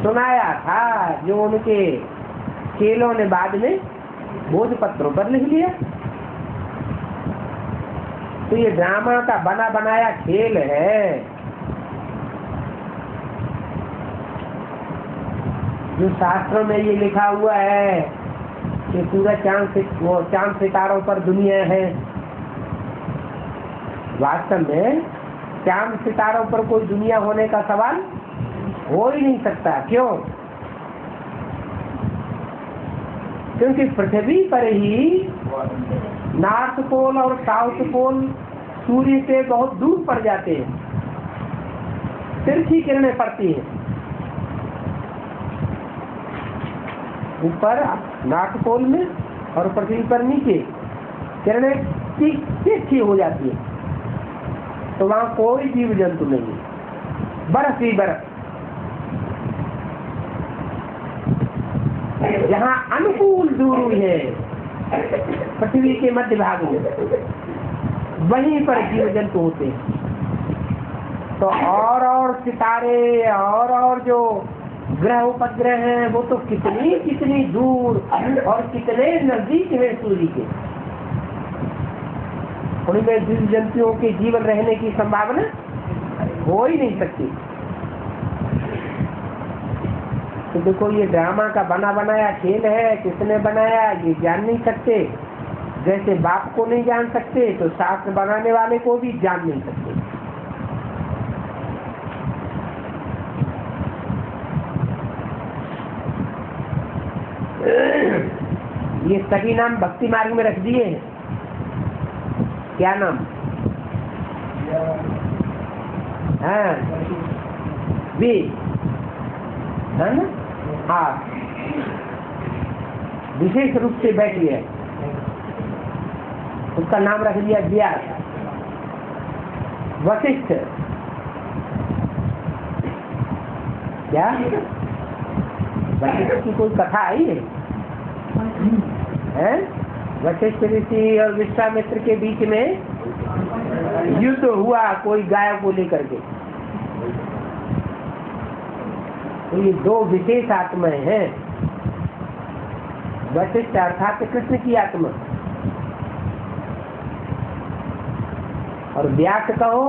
सुनाया था, जो उनके चेलों ने बाद में भोजपत्रों पर लिख लिया। तो ये ड्रामा का बना बनाया खेल है। जो शास्त्रों में ये लिखा हुआ है कि पूरा चांद सितारों पर दुनिया है, वास्तव में चांद सितारों पर कोई दुनिया होने का सवाल हो ही नहीं सकता। क्यों? क्योंकि पृथ्वी पर ही नॉर्थ पोल और साउथ पोल सूर्य से बहुत दूर पड़ जाते हैं, तिरछी किरणें पड़ती हैं। ऊपर नॉर्थ पोल में और पृथ्वी पर नीचे किरणें तिरछी हो जाती है, तो वहां कोई जीव जंतु नहीं, बर्फ ही बर्फ। जहाँ अनुकूल दूरी है पृथ्वी के मध्य भाग में, वहीं पर जीव जंतु होते हैं। तो और सितारे और जो ग्रह उपग्रह हैं, वो तो कितनी दूर और कितने नजदीक है सूर्य के। उनमें जीव जंतुओं के जीवन रहने की संभावना हो ही नहीं सकती। तो देखो, ये ड्रामा का बना बनाया खेल है। किसने बनाया ये जान नहीं सकते। जैसे बाप को नहीं जान सकते, तो शास्त्र बनाने वाले को भी जान नहीं सकते। ये सभी नाम भक्ति मार्ग में रख दिए हैं। क्या नाम? हाँ, वे है ना? हाँ, विशेष रूप से बैठिए। उसका नाम रख दिया व्यास। वशिष्ठ, क्या वशिष्ठ की कोई कथा आई है? वशिष्ठ ऋषि और विश्वामित्र के बीच में युद्ध हुआ कोई गाय को लेकर के। तो ये दो विशेष आत्माएं हैं। वशिष्ठ अर्थात कृष्ण की आत्मा, और व्यास कहो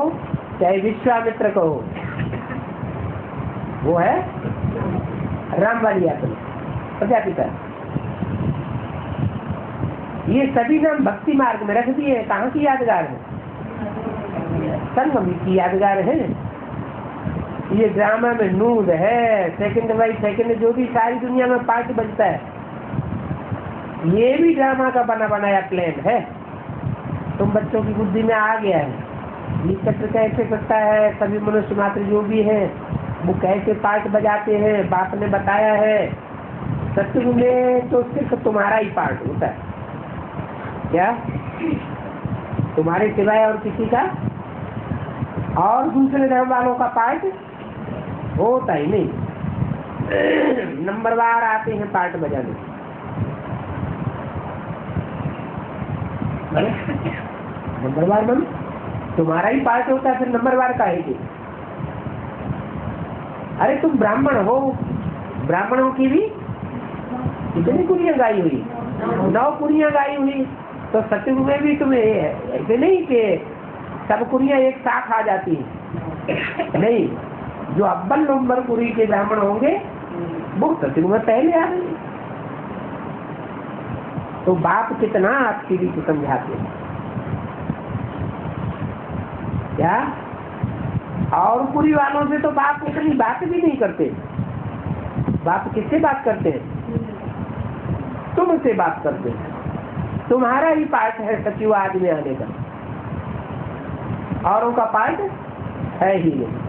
चाहे विश्वामित्र कहो, वो है राम वाली आत्मा, प्रजापिता। ये सभी नाम भक्ति मार्ग में रख दिए। कहाँ की यादगार है? संगम की यादगार है। ये ड्रामा में नूद है, सेकंड बाई सेकंड जो भी सारी दुनिया में पार्ट बजता है, ये भी ड्रामा का बना बनाया प्लान है। तुम बच्चों की बुद्धि में आ गया है। ये चक्र कैसे करता है? सभी मनुष्य मात्र जो भी है वो कैसे पार्ट बजाते हैं बाप ने बताया है। सत्युग में तो सिर्फ तुम्हारा ही पार्ट होता है, क्या तुम्हारे सिवाय और किसी का, और दूसरे धर्म वालों का पार्ट होता ही नहीं। नंबरवार आते हैं पार्ट बजाने। नंबरवार मन तुम्हारा ही पार्ट होता है, फिर नंबरवार का है कि? अरे तुम ब्राह्मण हो, ब्राह्मणों की भी कितनी कुड़ियाँ गाई हुई, 9 कुड़ियाँ गाई हुई। तो सत्युग में भी तुम्हें ऐसे नहीं कि सब कुड़ियाँ एक साथ आ जाती हैं, नहीं। जो अव्वल नंबर कुड़ी के ब्राह्मण होंगे वो सत्युग में पहले आ गए। तो बाप कितना आपकी रीति समझाते हैं, क्या? और कुड़ी वालों से तो बाप इतनी बात भी नहीं करते। बाप किससे बात करते हैं? तुमसे बात करते हैं। तुम्हारा ही पार्ट है सचिव आदि में आने का, औरों का पार्ट है ही नहीं।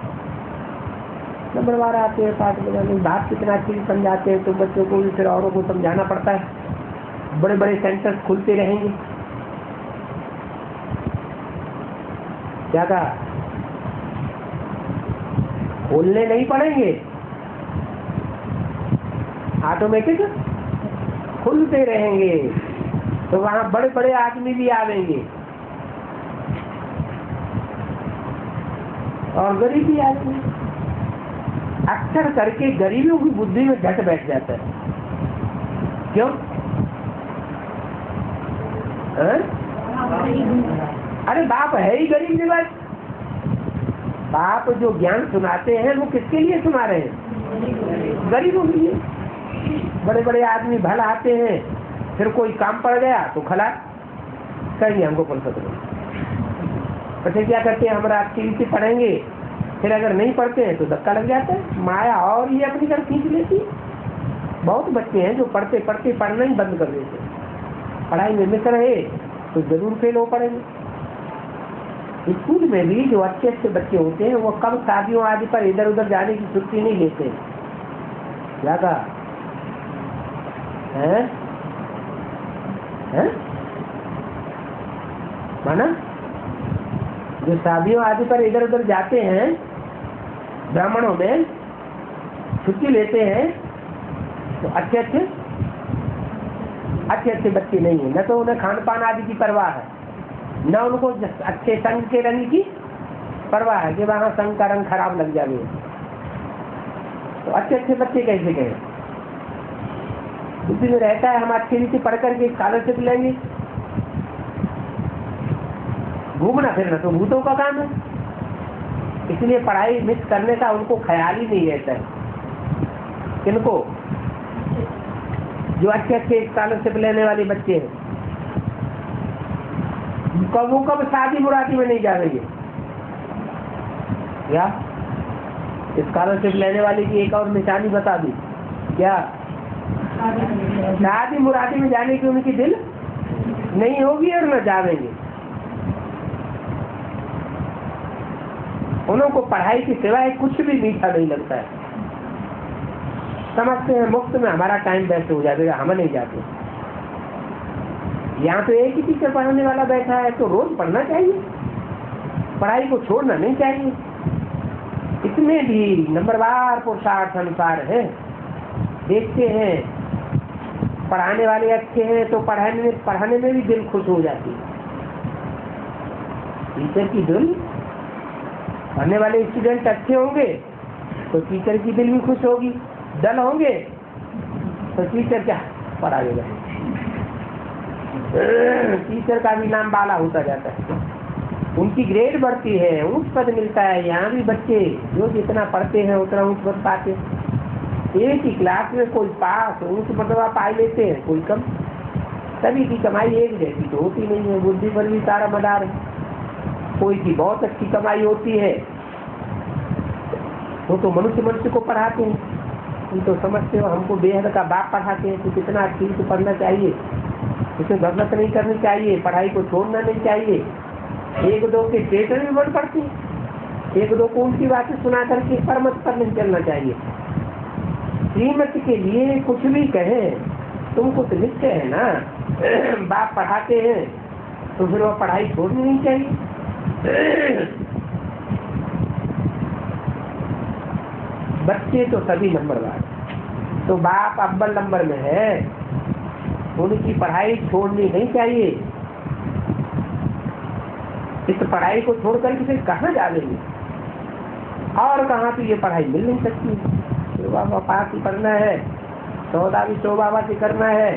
नंबरवार आते हैं पार्ट बजाने। बाप कितना अच्छी समझाते हैं, तो बच्चों को भी फिर औरों को समझाना पड़ता है। बड़े बड़े सेंटर्स खुलते रहेंगे। क्या कहा? खोलने नहीं पड़ेंगे, ऑटोमेटिक खुलते रहेंगे। तो वहां बड़े बड़े आदमी भी आवेंगे और गरीब भी आदमी। अक्सर करके गरीबों की बुद्धि में झट बैठ जाता है। क्यों? अरे बाप है ही गरीब निवास। बाप जो ज्ञान सुनाते हैं वो किसके लिए सुना रहे हैं? गरीबों के लिए। बड़े बड़े आदमी भला आते हैं, फिर कोई काम पड़ गया तो खला कहेंगे हमको फुर्सत नहीं। फिर क्या करते हैं? हमारा एक्टिविटी पढ़ेंगे, फिर अगर नहीं पढ़ते हैं तो धक्का लग जाता है, माया और ये अपनी तरफ खींच लेती। बहुत बच्चे हैं जो पढ़ते पढ़ते पढ़ना ही बंद कर देते। पढ़ाई में मिस रहे तो जरूर फेल हो पड़ेंगे। स्कूल में भी जो अच्छे अच्छे बच्चे होते हैं वो कब शादियों आदि पर इधर उधर जाने की छुट्टी नहीं लेते। क्या कहा है? माना जो शादियों आदि पर इधर उधर जाते हैं, ब्राह्मणों में छुट्टी लेते हैं, तो अच्छे अच्छे बच्चे नहीं है। न तो उन्हें खान पान आदि की परवाह है, न उनको अच्छे संग के रंग की परवाह है कि वहां संग का रंग खराब लग जाए। तो अच्छे बच्चे कैसे गए? बुद्धि में रहता है हम अच्छी रीति पढ़ करके स्कॉलरशिप लेंगे। घूमना फिरना तो भूतों का काम है, इसलिए पढ़ाई मिस करने का उनको ख्याल ही नहीं रहता है। किनको? जो अच्छे स्कॉलरशिप लेने वाले बच्चे हैं, कब शादी मुरादी में नहीं जाएंगे। क्या स्कॉलरशिप लेने वाले की एक और निशानी बता दी, क्या शादी मुरादी में जाने की उनकी दिल नहीं होगी और न जाएंगे। उनको पढ़ाई के सिवाय कुछ भी मीठा नहीं लगता है। समझते हैं मुफ्त में हमारा टाइम वेस्ट हो जाएगा, हम नहीं जाते। यहाँ तो एक ही टीचर पढ़ाने वाला बैठा है तो रोज पढ़ना चाहिए, पढ़ाई को छोड़ना नहीं चाहिए। इसमें भी नंबरवार पुरुषार्थ अनुसार है। देखते हैं पढ़ाने वाले अच्छे हैं तो पढ़ाने में भी दिल खुश हो जाती है। टीचर की दिल, पढ़ने वाले स्टूडेंट अच्छे होंगे तो टीचर की दिल भी खुश होगी। डल होंगे तो टीचर क्या पढ़ाएगा? टीचर का भी नाम बाला होता जाता है, उनकी ग्रेड बढ़ती है, ऊंच पद मिलता है। यहाँ भी बच्चे जो जितना पढ़ते हैं उतना ऊंच पद पाते। एक ही क्लास में कोई पास ऊंच पदवा पा लेते हैं, कोई कम। सभी की कमाई एक जैसी तो होती नहीं है, बुद्धि पर भी सारा मदार है। कोई की बहुत अच्छी कमाई होती है, वो तो मनुष्य को पढ़ाते हैं। तुम तो समझते हो हमको बेहद का बाप पढ़ाते हैं, तो कितना अच्छी से पढ़ना चाहिए, उसे गलत नहीं करनी चाहिए, पढ़ाई को छोड़ना नहीं चाहिए। एक दो के थिएटर भी बढ़ पड़ती, एक दो को उल्टी बातें सुना करके परमत पर नहीं चलना चाहिए। श्रीमत के लिए कुछ भी कहें, तुमको तो निश्चय है ना, बाप पढ़ाते हैं तो फिर वो पढ़ाई छोड़नी नहीं चाहिए। बच्चे तो सभी नंबरवार, तो बाप अव्वल नंबर में है, उनकी पढ़ाई छोड़नी नहीं चाहिए। इस पढ़ाई को छोड़ करके फिर कहाँ जाएंगे और कहाँ तो ये पढ़ाई मिल नहीं सकती। शिव बाबा पास ही पढ़ना है, सौदा भी शिव बाबा से करना है।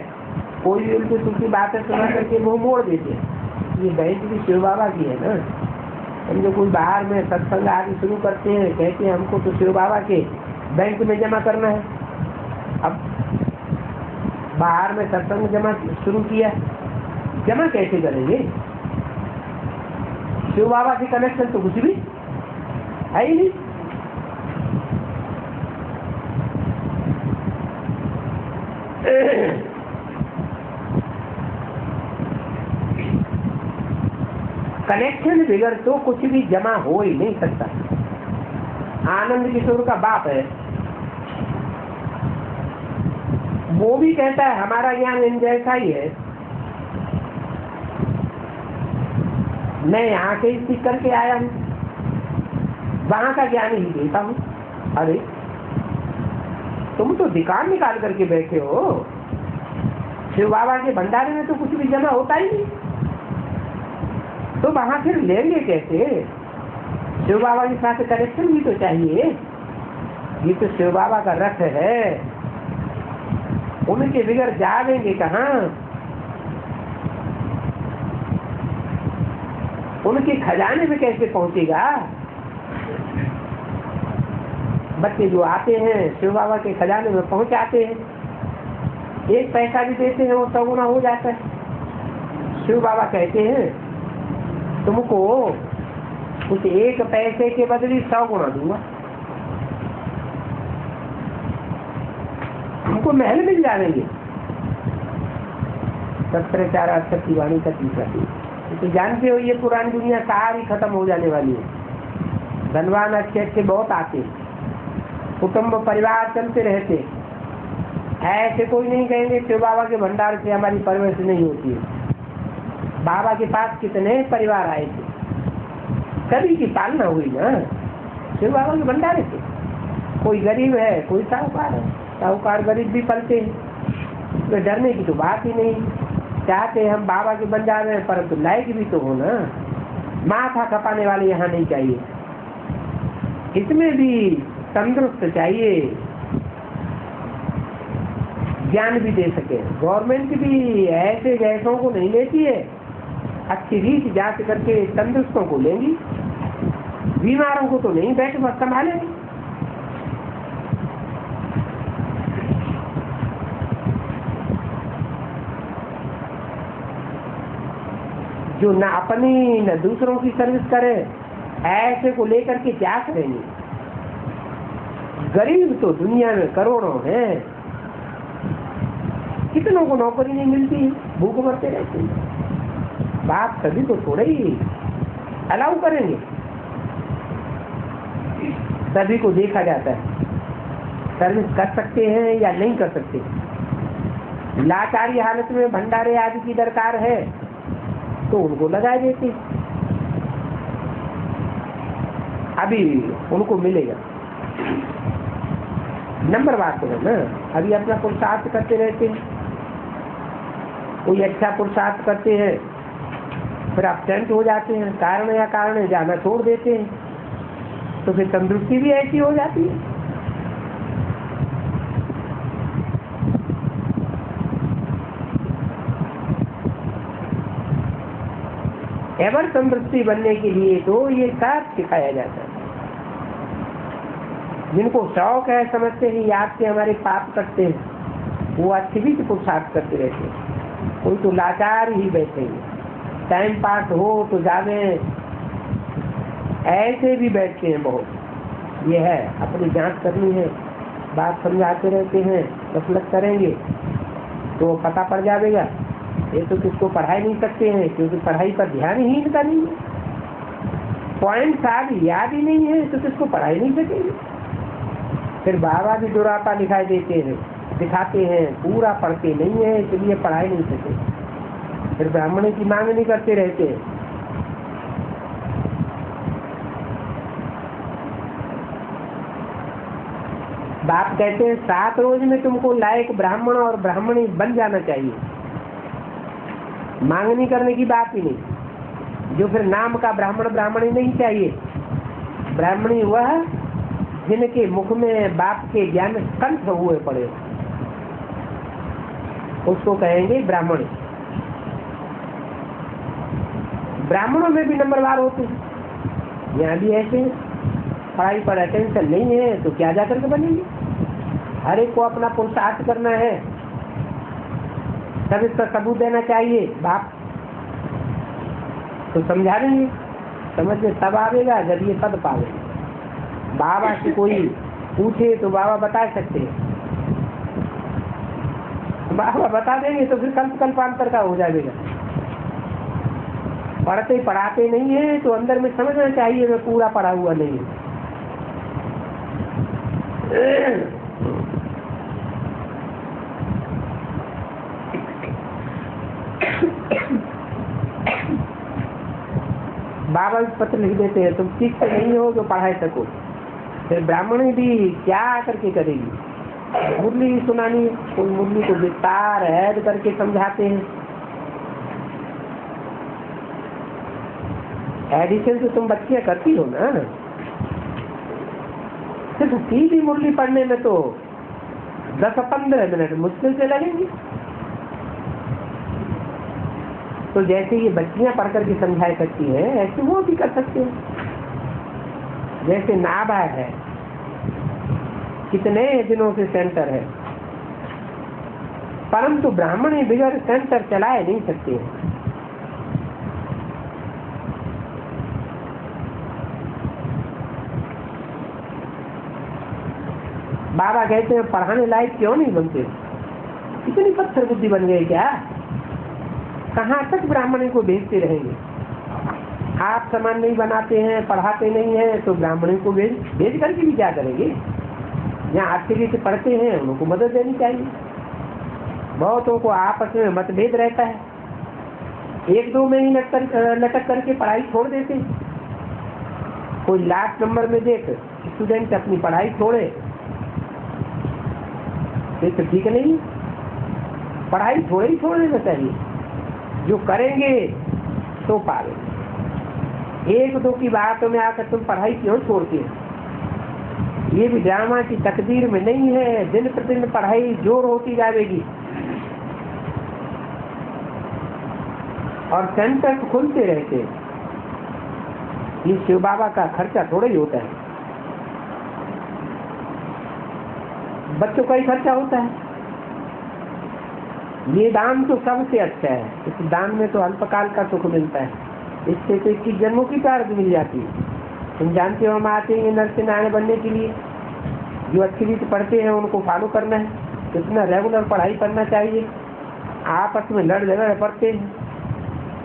कोई भी उनकी सुखी बातें सुना करके मुंह मोड़ देते हैं। ये बैंक भी शिव बाबा की है ना। समझो कोई बाहर में सत्संग आदि शुरू करते हैं, कहते हैं हमको तो शिव बाबा के बैंक में जमा करना है। अब बाहर में सत्संग जमा शुरू किया, जमा कैसे करेंगे? शिव बाबा से कनेक्शन तो कुछ भी है ही नहीं। कनेक्शन बिगड़ तो कुछ भी जमा हो ही नहीं सकता। आनंद किशोर का बाप है, वो भी कहता है हमारा ज्ञान इन जैसा ही है। मैं यहाँ से ही सीख करके आया हूँ, वहां का ज्ञान ही देता हूँ। अरे तुम तो दुकान निकाल करके बैठे हो, शिव बाबा के भंडारे में तो कुछ भी जमा होता ही नहीं, तो वहां फिर लेंगे कैसे? शिव बाबा के साथ कनेक्शन भी तो चाहिए। ये तो शिव बाबा का रथ है, उनके बिगड़ जाएंगे कहाँ? उनके खजाने में कैसे पहुंचेगा? बच्चे जो आते हैं शिव बाबा के खजाने में पहुंचाते हैं, एक पैसा भी देते हैं वो 100 गुना हो जाता है। शिव बाबा कहते हैं तुमको उस एक पैसे के बदले 100 गुना दूंगा, तुमको महल मिल जाएंगे। 17 अक्षर की वाणी का तीसरा। तो जानते हो ये पुरानी दुनिया सारी खत्म हो जाने वाली है। धनवान अच्छे अच्छे बहुत आते हैं, कुटुंब परिवार चलते रहते, ऐसे कोई नहीं कहेंगे शिव बाबा के भंडार से हमारी परवरिश नहीं होती है। बाबा के पास कितने परिवार आए थे, सभी की पालना हुई ना शिव बाबा के भंडारे से। कोई गरीब है, कोई साहूकार है, साहूकार गरीब भी पलते हैं, तो डरने की तो बात ही नहीं। चाहते हम बाबा के भंडारे में, परंतु लायक भी तो हो ना। माथा खपाने वाले यहाँ नहीं चाहिए, इसमें भी तंदुरुस्त चाहिए, ज्ञान भी दे सके। गवर्नमेंट भी ऐसे जैसों को नहीं लेती है, अच्छी रीत जांच करके तंदुरुस्तों को लेंगी, बीमारों को तो नहीं बैठ बस संभालेंगे। जो न अपनी न दूसरों की सर्विस करे, ऐसे को लेकर के क्या करेंगे? गरीब तो दुनिया में करोड़ों हैं, कितनों को नौकरी नहीं मिलती, भूख मरते रहते हैं। बाप सभी को थोड़ा ही अलाउ करेंगे, सभी को देखा जाता है सर्विस कर सकते हैं या नहीं कर सकते। लाचारी हालत में भंडारे आदि की दरकार है तो उनको लगा देते, अभी उनको मिलेगा। नंबर बात है ना, अभी अपना पुरुषार्थ करते रहते हैं, कोई अच्छा पुरुषार्थ करते हैं फिर एब्सेंट हो जाते हैं, कारण या कारण जाना छोड़ देते हैं, तो फिर तंदुरुस्ती भी ऐसी हो जाती है। एवर तंदुरुस्ती बनने के लिए तो ये सब सिखाया जाता है। जिनको शौक है, समझते हैं याद से हमारे पाप करते हैं, वो अच्छी भी पुरुषार्थ करते रहते हैं। कोई तो लाचार ही बैठेंगे, टाइम पास हो तो जावे, ऐसे भी बैठते हैं बहुत। ये है अपनी जांच करनी है, बात समझाते रहते हैं, गफलत करेंगे तो पता पड़ जाएगा। ये तो किसको पढ़ाई नहीं सकते हैं, क्योंकि पढ़ाई पर ध्यान ही इनका नहीं है। पॉइंट साहब याद ही नहीं है तो किसको पढ़ा ही नहीं सकेंगे। फिर बाबा भी दुरापा दिखाई देते हैं, दिखाते हैं, पूरा पढ़ते नहीं है इसलिए पढ़ा ही नहीं सके। फिर ब्राह्मण की मांग नहीं करते रहते हैं। बाप कहते हैं 7 रोज में तुमको लायक ब्राह्मण और ब्राह्मणी बन जाना चाहिए। मांग नहीं करने की बात ही नहीं। जो फिर नाम का ब्राह्मण ब्राह्मणी नहीं चाहिए। ब्राह्मणी वह जिनके मुख में बाप के ज्ञान कंठ हुए पड़े, उसको कहेंगे ब्राह्मण। ब्राह्मणों में भी नंबरवार होते हैं। यहाँ भी ऐसे पढ़ाई पर अटेंशन नहीं है तो क्या जाकर के बनेंगे। हर एक को अपना पुरुषार्थ करना है, तब इसका सबूत देना चाहिए। बाप तो समझा देंगे, समझ में तब आवेगा जब ये पद पावे। बाबा से कोई पूछे तो बाबा बता सकते हैं, बाबा बता देंगे तो फिर कल्पांतर का हो जाएगा। पढ़ते पढ़ाते नहीं है तो अंदर में समझना चाहिए मैं पूरा पढ़ा हुआ नहीं हूँ। बाबा भी पत्र लिख देते हैं तुम ठीक से नहीं हो जो पढ़ाई सको। फिर ब्राह्मणी भी क्या करके करेगी, मुरली सुनानी, कोई मुरली को विस्तार ऐड करके समझाते हैं। एडिशन तो तुम बच्चियां करती हो ना, सिर्फ सीधी मुरली पढ़ने में तो 10-15 मिनट मुश्किल से लगेंगे। तो जैसे ये बच्चियां पढ़ करके समझाई सकती हैं ऐसे वो भी कर सकते हैं। जैसे नाभा है, कितने दिनों से सेंटर है, परंतु ब्राह्मणी बिगड़ सेंटर चलाए नहीं सकते हैं। बाबा कहते हैं पढ़ाने लायक क्यों नहीं बनते, इतनी पत्थर बुद्धि बन गए क्या, कहाँ तक ब्राह्मणी को भेजते रहेंगे। आप समान नहीं बनाते हैं, पढ़ाते नहीं हैं तो ब्राह्मणी को भेज करके भी क्या करेंगे। जहाँ अच्छे से पढ़ते हैं उनको मदद देनी चाहिए। बहुतों को आपस में मतभेद रहता है, 1-2 में ही लटक करके पढ़ाई छोड़ देते हैं। कोई लास्ट नंबर में देख स्टूडेंट अपनी पढ़ाई छोड़े तो ठीक नहीं, पढ़ाई थोड़े ही छोड़ देना चाहिए। जो करेंगे तो पावे। 1-2 की बात में आकर तुम पढ़ाई क्यों छोड़ते हो, ये भी ड्रामा की तकदीर में नहीं है। दिन प्रतिदिन पढ़ाई जोर होती जाएगी और सेंटर खुलते रहते। ये शिव बाबा का खर्चा थोड़ा ही होता है, बच्चों का ही खर्चा होता है। ये दान तो सबसे अच्छा है, इस दान में तो अल्पकाल का सुख मिलता है, इससे तो 21 जन्मों की प्रारब्ध मिल जाती है। तुम जानते हो हम आते हैं नरसिंह नारायण बनने के लिए, जो अच्छी रीति पढ़ते हैं उनको फॉलो करना है, कितना रेगुलर पढ़ाई करना चाहिए। आपस में लड़ झगड़ पड़ते हैं,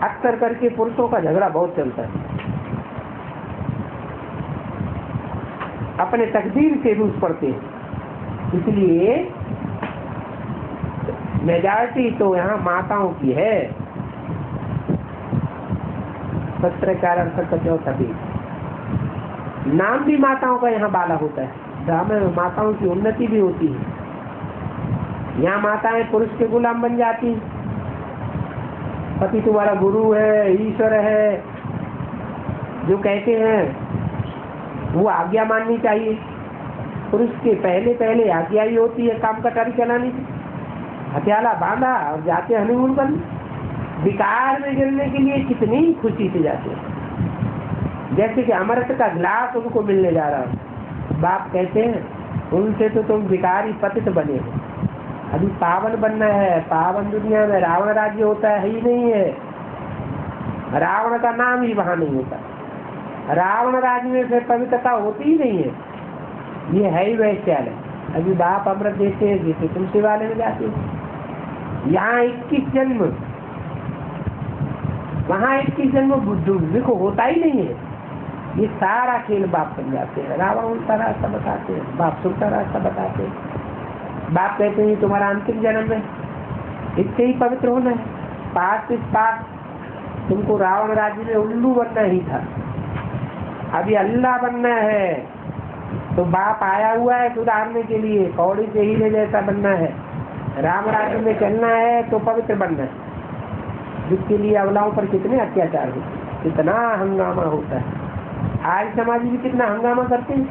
अक्सर करके पुरुषों का झगड़ा बहुत चलता है, अपने तकदीर से रूस पड़ते हैं। इसलिए मेजॉरिटी तो यहाँ माताओं की है। 17 नाम भी माताओं का यहाँ बाला होता है। ड्रामे में माताओं की उन्नति भी होती है। यहाँ माताएं पुरुष के गुलाम बन जाती, पति तुम्हारा गुरु है, ईश्वर है, जो कहते हैं वो आज्ञा माननी चाहिए। पुरुष के पहले आज्ञा ही होती है काम कटारी चलाने की। हथियाला बांधा और जाते हनीमून करने। विकार में गिरने के लिए कितनी खुशी से जाते हैं, जैसे कि अमृत का गिलास उनको मिलने जा रहा है। बाप कहते हैं उनसे तो तुम विकारी पतित बने हो, अभी पावन बनना है। पावन दुनिया में रावण राज्य होता है ही नहीं है, रावण का नाम ही वहां नहीं होता। रावण राज्य में फिर पवित्रता होती ही नहीं है, ये है ही वैश्यालय। अभी बाप अमृत देते हैं जैसे तुम शिवालय में जाते हो। यहाँ 21 जन्म, वहाँ 21 जन्म बुद्धू को होता ही नहीं है। ये सारा खेल बाप समझाते हैं। रावण उल्टा रास्ता बताते हैं, बाप सुलटा रास्ता बताते हैं। बाप कहते हैं तुम्हारा अंतिम जन्म है, इससे ही पवित्र होना है। पास इस पास तुमको रावण राज्य में उल्लू बनना ही था, अभी अल्लाह बनना है। तो बाप आया हुआ है सुधारने के लिए, कौड़ी से हीरे जैसा बनना है। राम राज्य में चलना है तो पवित्र बनना है, जिसके लिए अवलाओं पर कितने अत्याचार होते, कितना हंगामा होता है। आज समाज भी कितना हंगामा करते हैं।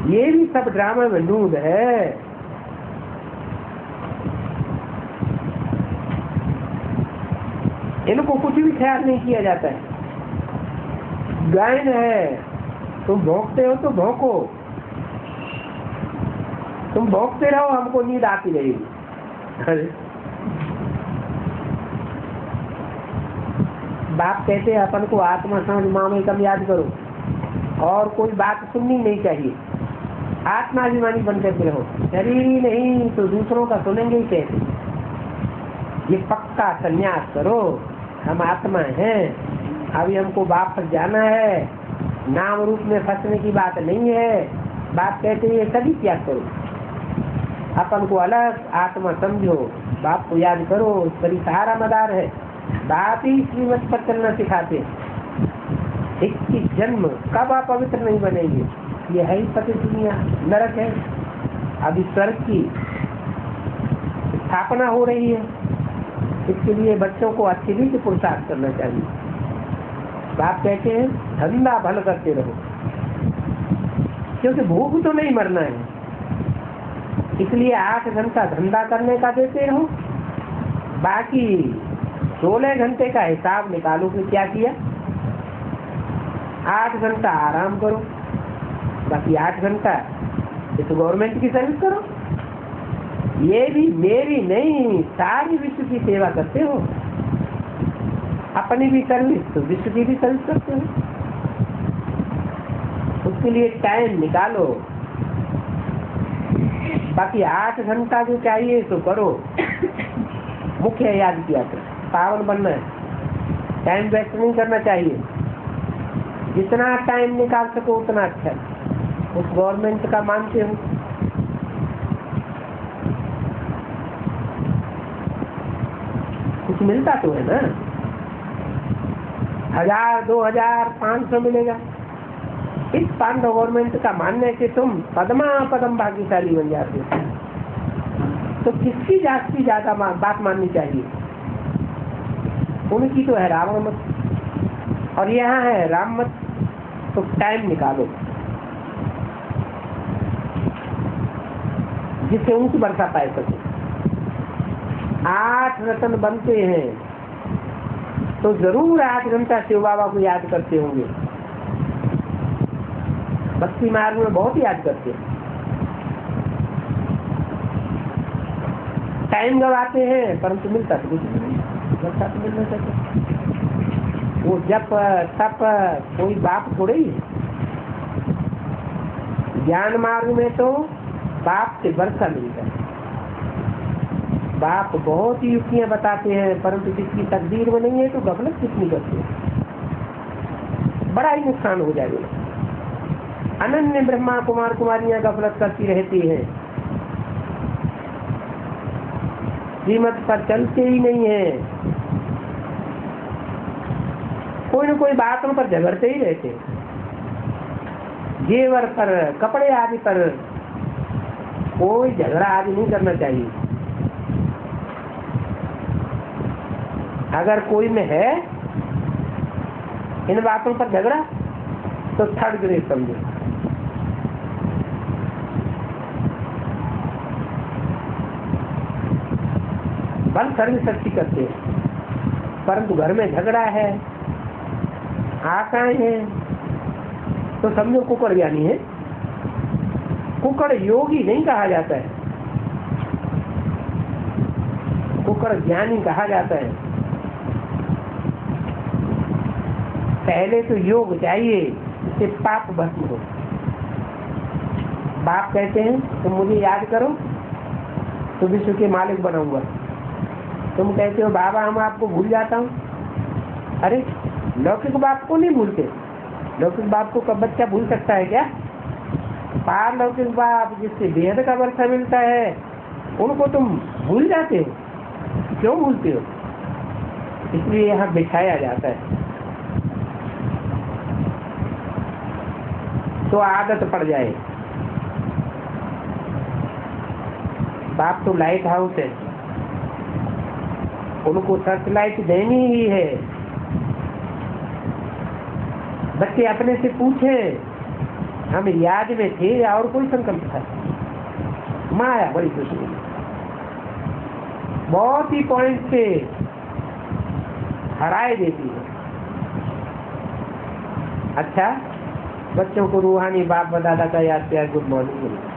ये भी सब ड्रामा में नूद है। इनको कुछ भी ख्याल नहीं किया जाता है। गायन है, तुम भौंकते हो तो भौंको, तुम भौंकते रहो, हमको नींद आती रहेगी। बाप कहते हैं अपन को आत्मा समझ मामे कम याद करो, और कोई बात सुननी नहीं चाहिए। आत्माभिमानी बन करके रहो, शरीर ही नहीं तो दूसरों का सुनेंगे ही कैसे। ये पक्का संन्यास करो, हम आत्मा हैं, अभी हमको वापस जाना है, नाम रूप में फंसने की बात नहीं है। बाप कहते हैं ये सभी त्याग करो, अपन को अलग आत्मा समझो, बाप को याद करो, बड़ी सहारा मदार है। बाप ही श्रीमत पर चलना सिखाते। 21 जन्म कब आप पवित्र नहीं बनेंगे। ये है ही पति दुनिया, नरक है। अभी स्वर्ग की स्थापना हो रही है, इसके लिए बच्चों को अच्छी रीति पुरुषार्थ करना चाहिए। बाप कहते हैं धंधा भल करते रहो, क्योंकि भूख तो नहीं मरना है, इसलिए 8 घंटा धंधा करने का देते रहो, बाकी 16 घंटे का हिसाब निकालो कि क्या किया। 8 घंटा आराम करो, बाकी 8 घंटा इस गवर्नमेंट की सर्विस करो। ये भी मेरी नहीं, सारी विश्व की सेवा करते हो। अपनी भी सर्विस तो विश्व की भी सर्विस करते हो, उसके लिए टाइम निकालो। बाकी 8 घंटा जो चाहिए तो करो। मुख्य याद किया करो, पावन बनना है, टाइम वेस्ट नहीं करना चाहिए। जितना टाइम निकाल सको उतना अच्छा है। उस गवर्नमेंट का मानते हो, कुछ मिलता तो है ना, 1000, 2000, 500 मिलेगा। इस पांडव गवर्नमेंट का मानने से तुम पदमा पदम भाग्यशाली बन जाते हो। तो किसकी जास्ती ज्यादा बात माननी चाहिए। उनकी तो है रावण मत, और यहाँ है राम मत। तो टाइम निकालो जिससे ऊंच वर्षा पाए सके। 8 रतन बनते हैं तो जरूर 8 घंटा शिव बाबा को याद करते होंगे। भक्ति मार्ग में बहुत याद करते हैं। टाइम गवाते हैं परंतु मिलता तो कुछ नहीं, वर्षा तो मिलना चाहिए। वो जप तप कोई बाप थोड़े ही। ज्ञान मार्ग में तो बाप से वर्षा मिलता है। बाप बहुत ही युक्तियां बताते हैं, परंतु जिसकी तकदीर में नहीं है तो गफलत कितनी करते हैं, बड़ा ही नुकसान हो जाएगा। अनन्य ब्रह्मा कुमार कुमारियां गफलत करती रहती हैं, श्रीमत पर चलते ही नहीं है, कोई न कोई बातों पर झगड़ते ही रहते हैं। जेवर पर, कपड़े आदि पर कोई झगड़ा आदि नहीं करना चाहिए। अगर कोई में है इन बातों पर झगड़ा तो थर्ड ग्रेड समझो। बल सर्विस अच्छी करते हैं, परंतु घर में झगड़ा है, आकाएं हैं, तो समझो कुकड़ ज्ञानी है। कुकड़ योगी नहीं कहा जाता है, कुकड़ ज्ञानी कहा जाता है। पहले तो योग चाहिए, इससे पाप भस्म हो। बाप कहते हैं तुम मुझे याद करो तो विश्व के मालिक बनाऊंगा। तुम कहते हो बाबा हम आपको भूल जाता हूँ। अरे लौकिक बाप को नहीं भूलते, लौकिक बाप को कब बच्चा भूल सकता है क्या? पारलौकिक बाप जिससे बेहद का वर्षा मिलता है उनको तुम भूल जाते हो। क्यों भूलते हो? इसलिए यहाँ बिठाया जाता है तो आदत पड़ जाए। बाप तो लाइट हाउस है, उनको सर्च लाइट देनी ही है। बच्चे अपने से पूछे हम याद में थे या और कोई संकल्प था? माया बड़ी खुशी हुई, बहुत ही पॉइंट से हराए देती है। अच्छा, बच्चों को रूहानी बाप दादा का याद किया, गुड मॉर्निंग।